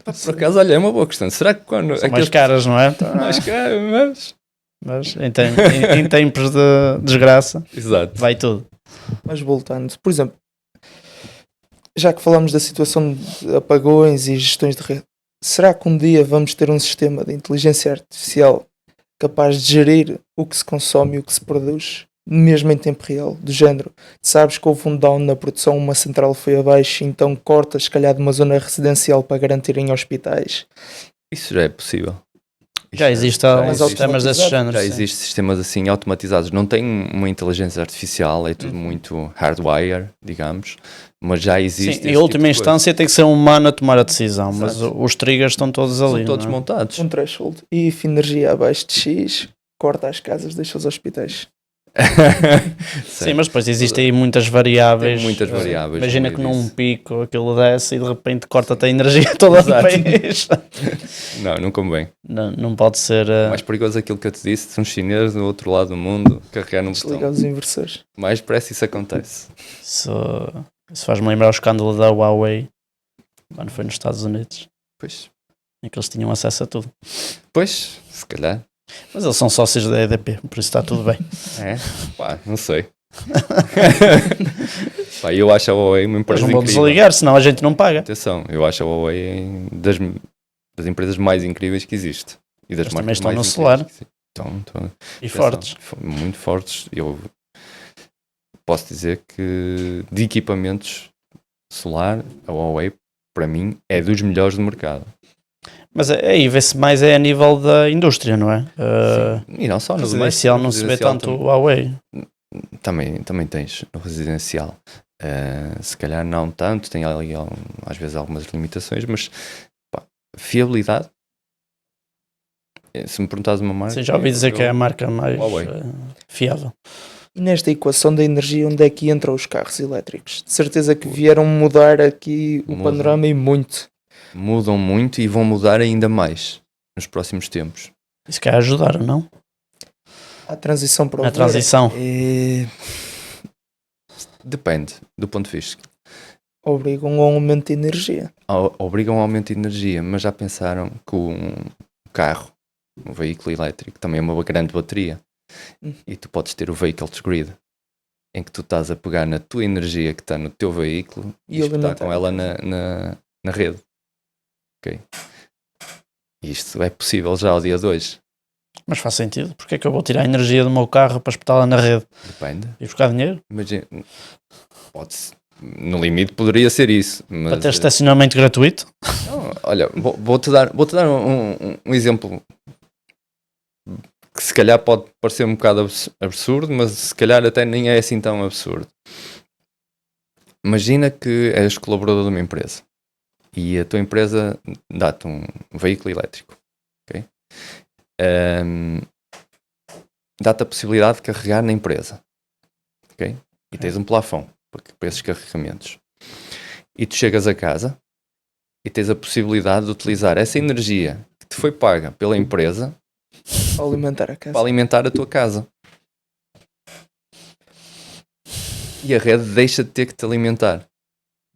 Por acaso, olha, é uma boa questão. Será que quando... São mais caras, não é? Mais caras, mas em tempos de desgraça, exato, vai tudo. Mas voltando, por exemplo, já que falamos da situação de apagões e gestões de rede, será que um dia vamos ter um sistema de inteligência artificial capaz de gerir o que se consome e o que se produz, mesmo em tempo real, do género, sabes que houve um down na produção, uma central foi abaixo, então cortas, se calhar, de uma zona residencial para garantirem hospitais? Isso já é possível. Já existe alguns sistemas desse género. Já existem sistemas assim automatizados. Não tem uma inteligência artificial, é tudo muito hardwire, digamos, mas já existe. Sim, em última instância tem que ser um humano a tomar a decisão, mas os triggers estão todos ali. Estão todos montados. Um threshold. E energia abaixo de X, corta as casas, deixa os hospitais. Sim, mas depois existem aí muitas variáveis. Imagina que num pico aquilo desce e de repente corta-te a energia toda do país. Não convém. Não pode ser. Mais perigoso aquilo que eu te disse, são chineses do outro lado do mundo carregar num botão. Desligar os inversores. Mais depressa isso acontece. Isso faz-me lembrar o escândalo da Huawei quando foi nos Estados Unidos. Pois. Em que eles tinham acesso a tudo. Pois, se calhar. Mas eles são sócios da EDP, por isso está tudo bem. É? Pá, não sei. Pá, eu acho a Huawei uma empresa incrível. Eles não vão desligar, senão a gente não paga. Atenção, eu acho a Huawei das empresas mais incríveis que existe. E das marcas também estão mais no solar. Estão. E fortes. Muito fortes. Eu posso dizer que de equipamentos solar, a Huawei, para mim, é dos melhores do mercado. Mas aí vê-se mais a nível da indústria, não é? E não só no residencial não se vê tanto o Huawei. Também tens no residencial. Se calhar não tanto, tem ali às vezes algumas limitações, mas pá, fiabilidade. Se me perguntares uma marca... Sim, já ouvi dizer que é a marca mais fiável. E nesta equação da energia, onde é que entram os carros elétricos? De certeza que vieram mudar aqui o panorama e muito. Mudam muito e vão mudar ainda mais nos próximos tempos. Isso quer ajudar, não? A transição para o A transição. Depende do ponto de vista. Obrigam a um aumento de energia. Obrigam a um aumento de energia, mas já pensaram que um carro, um veículo elétrico, também é uma grande bateria. E tu podes ter o vehicle to grid, em que tu estás a pegar na tua energia que está no teu veículo e espetar com ela na rede. Ok. Isto é possível já ao dia de hoje. Mas faz sentido. Porque é que eu vou tirar a energia do meu carro para espetá-la na rede? Depende. E buscar dinheiro? Imagina, no limite poderia ser isso. Mas, para ter estacionamento gratuito? Não, olha, vou-te dar um exemplo que se calhar pode parecer um bocado absurdo, mas se calhar até nem é assim tão absurdo. Imagina que és colaborador de uma empresa e a tua empresa dá-te um veículo elétrico, ok? Dá-te a possibilidade de carregar na empresa, ok? E tens um plafond para esses carregamentos. E tu chegas a casa e tens a possibilidade de utilizar essa energia que te foi paga pela empresa para alimentar a tua casa. E a rede deixa de ter que te alimentar.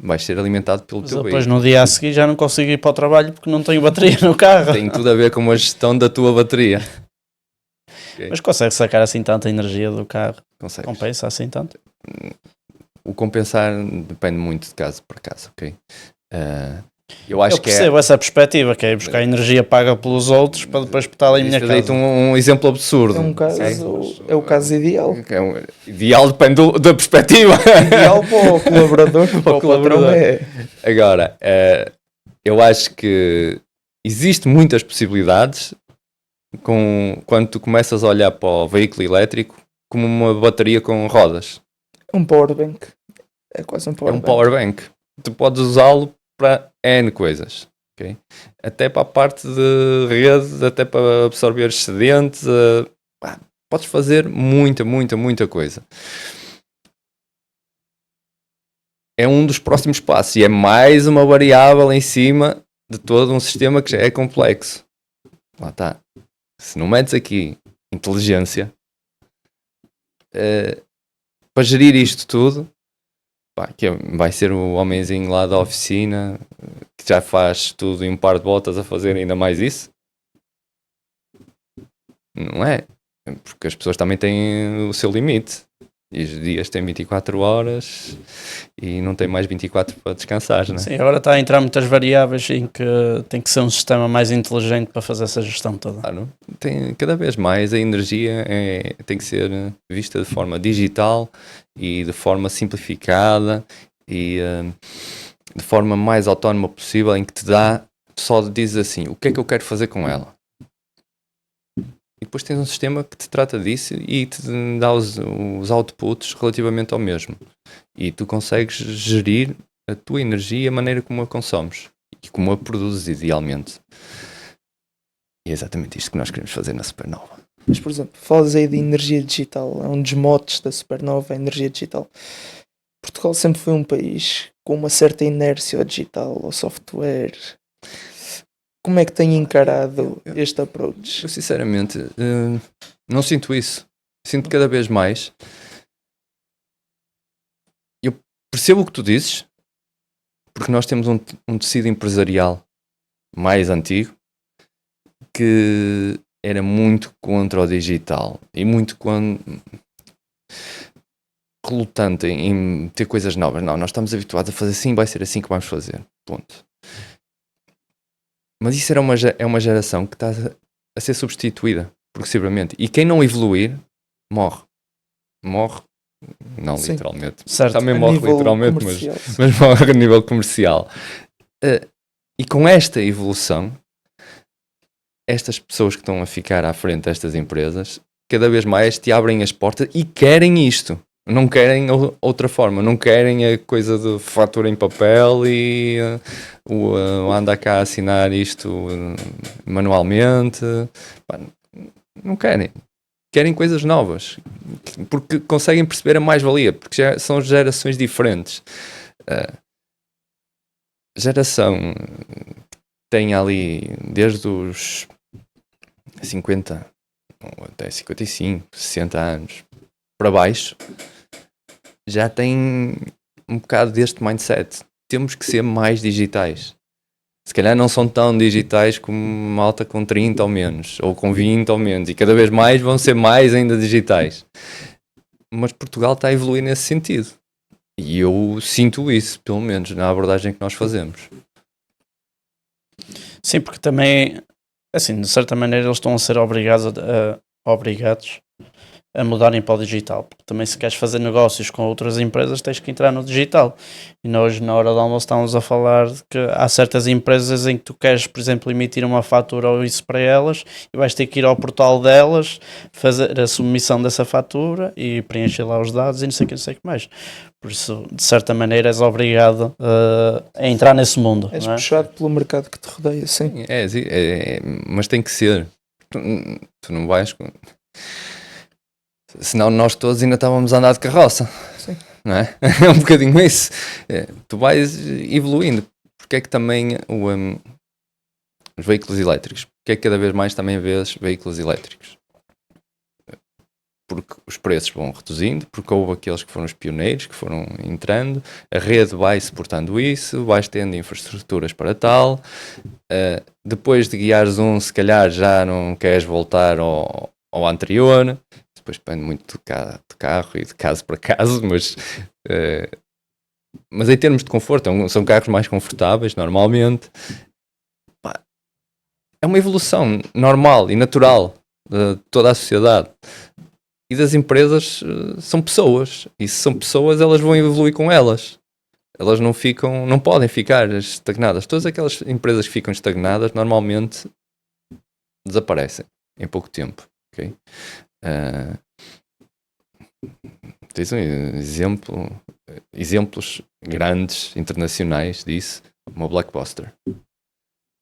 Vais ser alimentado pelo teu depois veículo. no dia a seguir já não consigo ir para o trabalho porque não tenho bateria no carro. Tem tudo a ver com a gestão da tua bateria. Mas consegue sacar assim tanta energia do carro? Consegues. Compensa assim tanto? O compensar depende muito de caso para caso, ok? Eu acho eu percebo essa perspectiva, que é buscar energia paga pelos outros para depois botar em minha casa. um exemplo absurdo. É o caso ideal. Ideal depende da perspectiva. Ideal para o colaborador, para o patrão é. Agora, eu acho que existe muitas possibilidades quando tu começas a olhar para o veículo elétrico como uma bateria com rodas. Um powerbank. É quase um powerbank. É um powerbank. Tu podes usá-lo para N coisas. Okay? Até para a parte de rede, até para absorver excedentes. Podes fazer muita coisa. É um dos próximos passos e é mais uma variável em cima de todo um sistema que já é complexo. Lá está. Se não metes aqui inteligência para gerir isto tudo, que vai ser o homenzinho lá da oficina que já faz tudo em um par de botas a fazer ainda mais isso? Não é? Porque as pessoas também têm o seu limite. E os dias têm 24 horas e não tem mais 24 para descansar, não é? Sim, agora está a entrar muitas variáveis em que tem que ser um sistema mais inteligente para fazer essa gestão toda. Claro, cada vez mais a energia tem que ser vista de forma digital e de forma simplificada e de forma mais autónoma possível, em que só dizes assim, o que é que eu quero fazer com ela? E depois tens um sistema que te trata disso e te dá os outputs relativamente ao mesmo. E tu consegues gerir a tua energia e a maneira como a consomes. E como a produzes idealmente. E é exatamente isto que nós queremos fazer na Supernova. Mas, por exemplo, falas aí de energia digital. É um dos motes da Supernova, a energia digital. Portugal sempre foi um país com uma certa inércia ao digital, ao software. Como é que tem encarado este approach? Eu sinceramente não sinto isso. Sinto cada vez mais. Eu percebo o que tu dizes, porque nós temos um tecido empresarial mais antigo que era muito contra o digital e muito relutante em ter coisas novas. Não, nós estamos habituados a fazer assim, vai ser assim que vamos fazer. Ponto. Mas isso é uma geração que está a ser substituída progressivamente. E quem não evoluir, morre. Morre, não Sim. literalmente. Certo. Também A morre nível literalmente, comercial. mas morre a nível comercial. E com esta evolução, estas pessoas que estão a ficar à frente destas empresas, cada vez mais te abrem as portas e querem isto. Não querem outra forma, não querem a coisa de fatura em papel e anda cá a assinar isto manualmente. Não querem. Querem coisas novas, porque conseguem perceber a mais-valia, porque já são gerações diferentes. Geração tem ali desde os 50 ou até 55, 60 anos para baixo, já tem um bocado deste mindset. Temos que ser mais digitais. Se calhar não são tão digitais como malta com 30 ou menos, ou com 20 ou menos, e cada vez mais vão ser mais ainda digitais. Mas Portugal está a evoluir nesse sentido. E eu sinto isso, pelo menos, na abordagem que nós fazemos. Sim, porque também, assim, de certa maneira eles estão a ser obrigados a mudarem para o digital, porque também se queres fazer negócios com outras empresas tens que entrar no digital, e nós na hora do almoço estamos a falar de que há certas empresas em que tu queres, por exemplo, emitir uma fatura ou isso para elas e vais ter que ir ao portal delas, fazer a submissão dessa fatura e preencher lá os dados e não sei o que mais. Por isso, de certa maneira, és obrigado a entrar nesse mundo. És não é? puxado pelo mercado que te rodeia, sim. Mas tem que ser. Tu não vais... Senão nós todos ainda estávamos a andar de carroça. Sim. Não é? É um bocadinho isso. Tu vais evoluindo. Porque é que também os veículos elétricos? Porque é que cada vez mais também vês veículos elétricos? Porque os preços vão reduzindo, porque houve aqueles que foram os pioneiros, que foram entrando, a rede vai suportando isso, vais tendo infraestruturas para tal, depois de guiares se calhar já não queres voltar ao anterior, depois depende muito do carro e de caso para caso, mas em termos de conforto, são carros mais confortáveis normalmente. É uma evolução normal e natural de toda a sociedade. E das empresas são pessoas, e se são pessoas elas vão evoluir com elas. Elas não podem ficar estagnadas. Todas aquelas empresas que ficam estagnadas normalmente desaparecem em pouco tempo. Okay? Tens exemplos grandes, internacionais disso. Uma Blockbuster.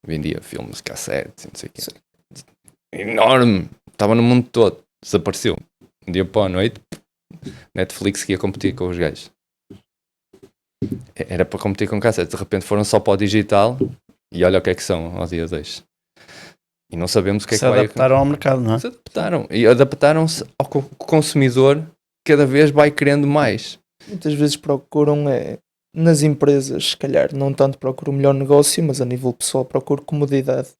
Vendia filmes, cassetes, não sei o quê. Enorme. Estava no mundo todo. Desapareceu. Um dia para a noite, Netflix que ia competir com os gajos. Era para competir com cassetes. De repente foram só para o digital e olha o que é que são ao dia 2. E não sabemos o que é que vai... Se adaptaram ao mercado, não é? Se adaptaram. E adaptaram-se ao que o consumidor cada vez vai querendo mais. Muitas vezes procuram nas empresas, se calhar, não tanto procuram o melhor negócio, mas a nível pessoal procuram comodidade.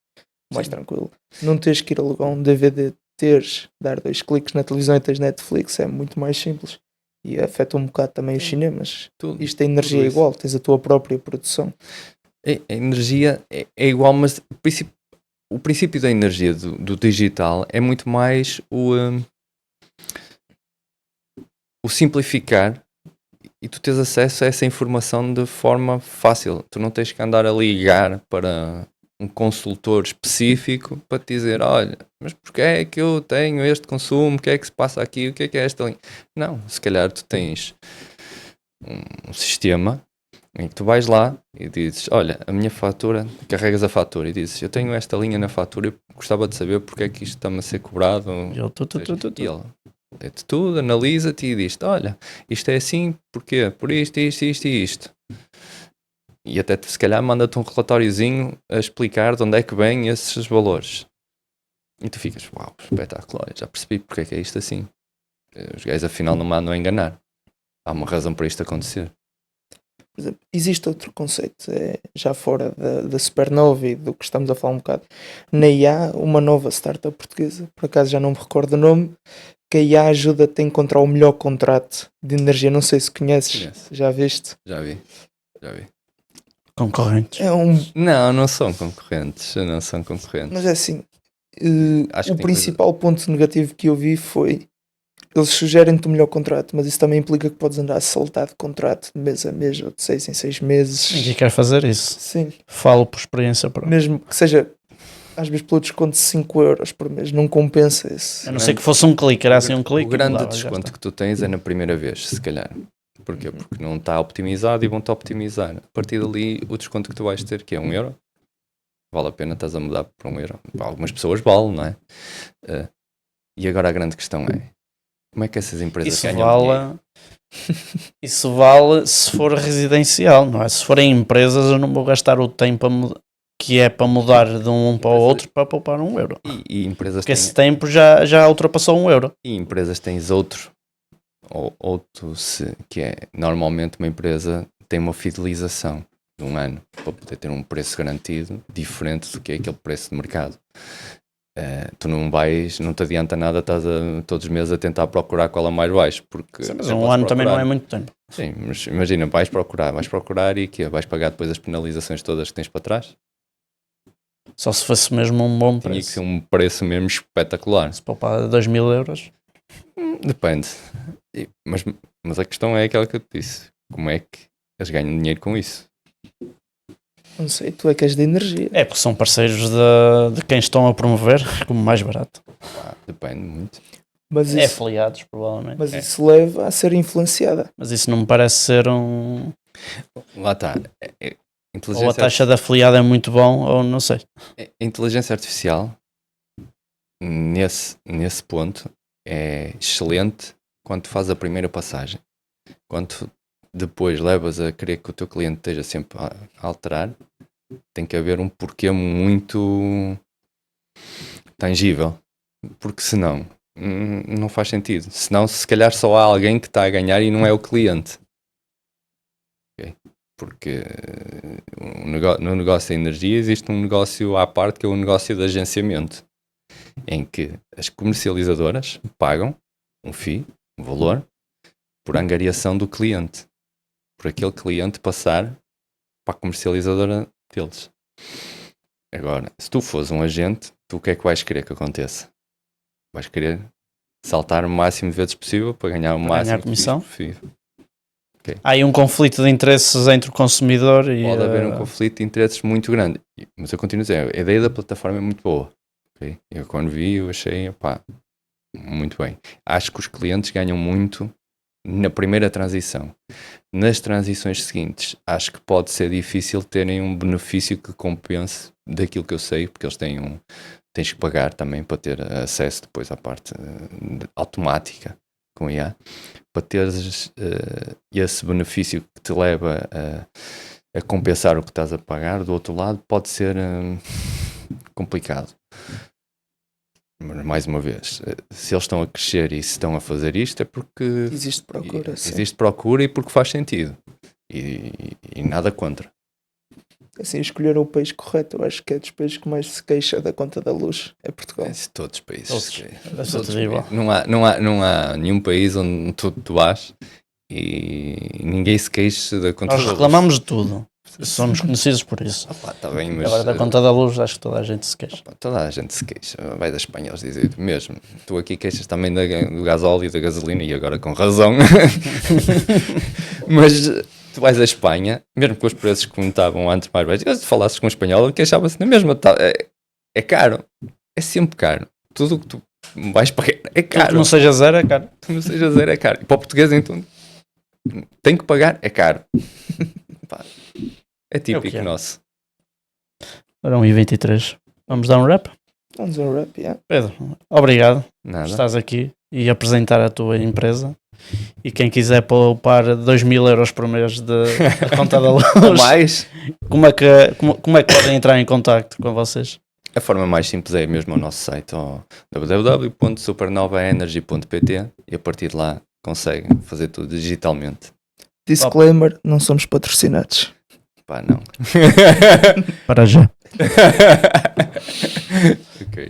Mais tranquilo. Não tens que ir alugar um DVD, dar 2 cliques na televisão e tens Netflix, é muito mais simples. E afeta um bocado também os cinemas. Isto é energia igual, tens a tua própria produção. A energia é igual, mas o princípio da energia do digital é muito mais o simplificar e tu tens acesso a essa informação de forma fácil. Tu não tens que andar a ligar para um consultor específico para te dizer, olha, mas porquê é que eu tenho este consumo, o que é que se passa aqui, o que é esta linha? Não, se calhar tu tens um sistema em que tu vais lá e dizes, olha, a minha fatura, carregas a fatura e dizes, eu tenho esta linha na fatura e gostava de saber porque é que isto está-me a ser cobrado. E ele lê-te tudo, analisa-te e diz-te, olha, isto é assim, porquê? Por isto, isto, isto e isto. E até se calhar manda-te um relatóriozinho a explicar de onde é que vêm esses valores. E tu ficas, uau, espetacular, já percebi porque é que é isto assim. Os gajos afinal não mandam a enganar. Há uma razão para isto acontecer. Por exemplo, existe outro conceito, já fora da Supernova e do que estamos a falar um bocado. Na IA, uma nova startup portuguesa, por acaso já não me recordo o nome, que a IA ajuda-te a encontrar o melhor contrato de energia. Não sei se conheces, já viste? Já vi. Concorrentes. Não são concorrentes. Mas é assim, o principal ponto negativo que eu vi foi eles sugerem-te o melhor contrato, mas isso também implica que podes andar a saltar de contrato de mês a mês ou de 6 em 6 meses. Ninguém quer fazer isso. Sim. Falo por experiência própria. Mesmo que seja, às vezes pelo desconto de 5 euros por mês, não compensa esse. A não ser que fosse um clique, era assim um clique. O grande desconto que tu tens é na primeira vez, se calhar. Porquê? Porque não está optimizado e vão-te optimizar. A partir dali, o desconto que tu vais ter, que é 1 euro, vale a pena, estás a mudar para 1 euro. Para algumas pessoas vale, não é? E agora a grande questão é, como é que essas empresas ganham dinheiro? Isso vale se for residencial, não é? Se forem empresas, eu não vou gastar o tempo que é para mudar de um para o outro para poupar 1 euro. E empresas porque esse tempo já ultrapassou 1 euro. E empresas tens outro, que é normalmente uma empresa tem uma fidelização de 1 ano para poder ter um preço garantido diferente do que é aquele preço de mercado. Tu não te adianta nada, estás todos os meses a tentar procurar qual é mais baixo, porque sim, mas 1 ano também não é muito tempo. Sim, mas imagina, vais procurar e que vais pagar depois as penalizações todas que tens para trás. Só se fosse mesmo um bom preço. Tinha que ser um preço mesmo espetacular. Se poupar 2.000 euros. Depende. Mas a questão é aquela que eu te disse. Como é que eles ganham dinheiro com isso? Não sei, tu é que és de energia. É porque são parceiros de quem estão a promover como mais barato. Depende muito. Mas É isso, afiliados, provavelmente. mas isso leva a ser influenciada. Mas isso não me parece ser um... Lá está. Ou a taxa de afiliado é muito bom, ou não sei. Inteligência artificial, nesse ponto, é excelente quando tu fazes a primeira passagem. Quando depois levas a querer que o teu cliente esteja sempre a alterar, tem que haver um porquê muito tangível. Porque senão, não faz sentido. Senão, se calhar só há alguém que está a ganhar e não é o cliente. Okay? Porque no negócio da energia existe um negócio à parte que é o negócio de agenciamento, em que as comercializadoras pagam um FII, um valor, por angariação do cliente, por aquele cliente passar para a comercializadora deles. Agora, se tu fores um agente, tu o que é que vais querer que aconteça? Vais querer saltar o máximo de vezes possível para ganhar o máximo ganhar comissão? possível. Okay. Há aí um conflito de interesses entre o consumidor e... Pode haver um conflito de interesses muito grande. Mas eu continuo a dizer, a ideia da plataforma é muito boa. Okay? Eu quando vi, eu achei, muito bem. Acho que os clientes ganham muito na primeira transição. Nas transições seguintes, acho que pode ser difícil terem um benefício que compense daquilo que eu sei, porque eles tens que pagar também para ter acesso depois à parte automática com IA, para teres esse benefício que te leva a compensar o que estás a pagar. Do outro lado pode ser complicado. Mas mais uma vez, se eles estão a crescer e se estão a fazer isto é porque existe procura, existe procura e porque faz sentido e nada contra. Assim, escolheram o país correto. Eu acho que é dos países que mais se queixa da conta da luz, é Portugal. Todos os países. Todos igual. Não há nenhum país onde tu vais e ninguém se queixa da conta da luz. Nós reclamamos de tudo. Somos conhecidos por isso. Tá bem, mas agora da conta da luz acho que toda a gente se queixa. Toda a gente se queixa. Vai da Espanha eles dizem mesmo. Tu aqui queixas também do gasóleo e da gasolina e agora com razão. Mas tu vais à Espanha, mesmo com os preços que estavam antes mais baixos, se falasses com um espanhol, queixava-se na mesma. É caro. É sempre caro. Tudo o que tu vais pagar é caro. Tudo que não seja zero é caro. Tudo não seja zero é caro. E para o português, então, tem que pagar, é caro. É típico nosso. Ora, 1h23. Vamos dar um rap? Vamos dar um rap, yeah. Pedro, obrigado por Nada. estás aqui e apresentar a tua empresa. E quem quiser poupar 2.000 euros por mês da conta da luz, mais? Como é que podem entrar em contacto com vocês? A forma mais simples é mesmo o nosso site, www.supernovaenergy.pt, e a partir de lá conseguem fazer tudo digitalmente. Disclaimer, não somos patrocinados. Pá, não. Para já. Okay.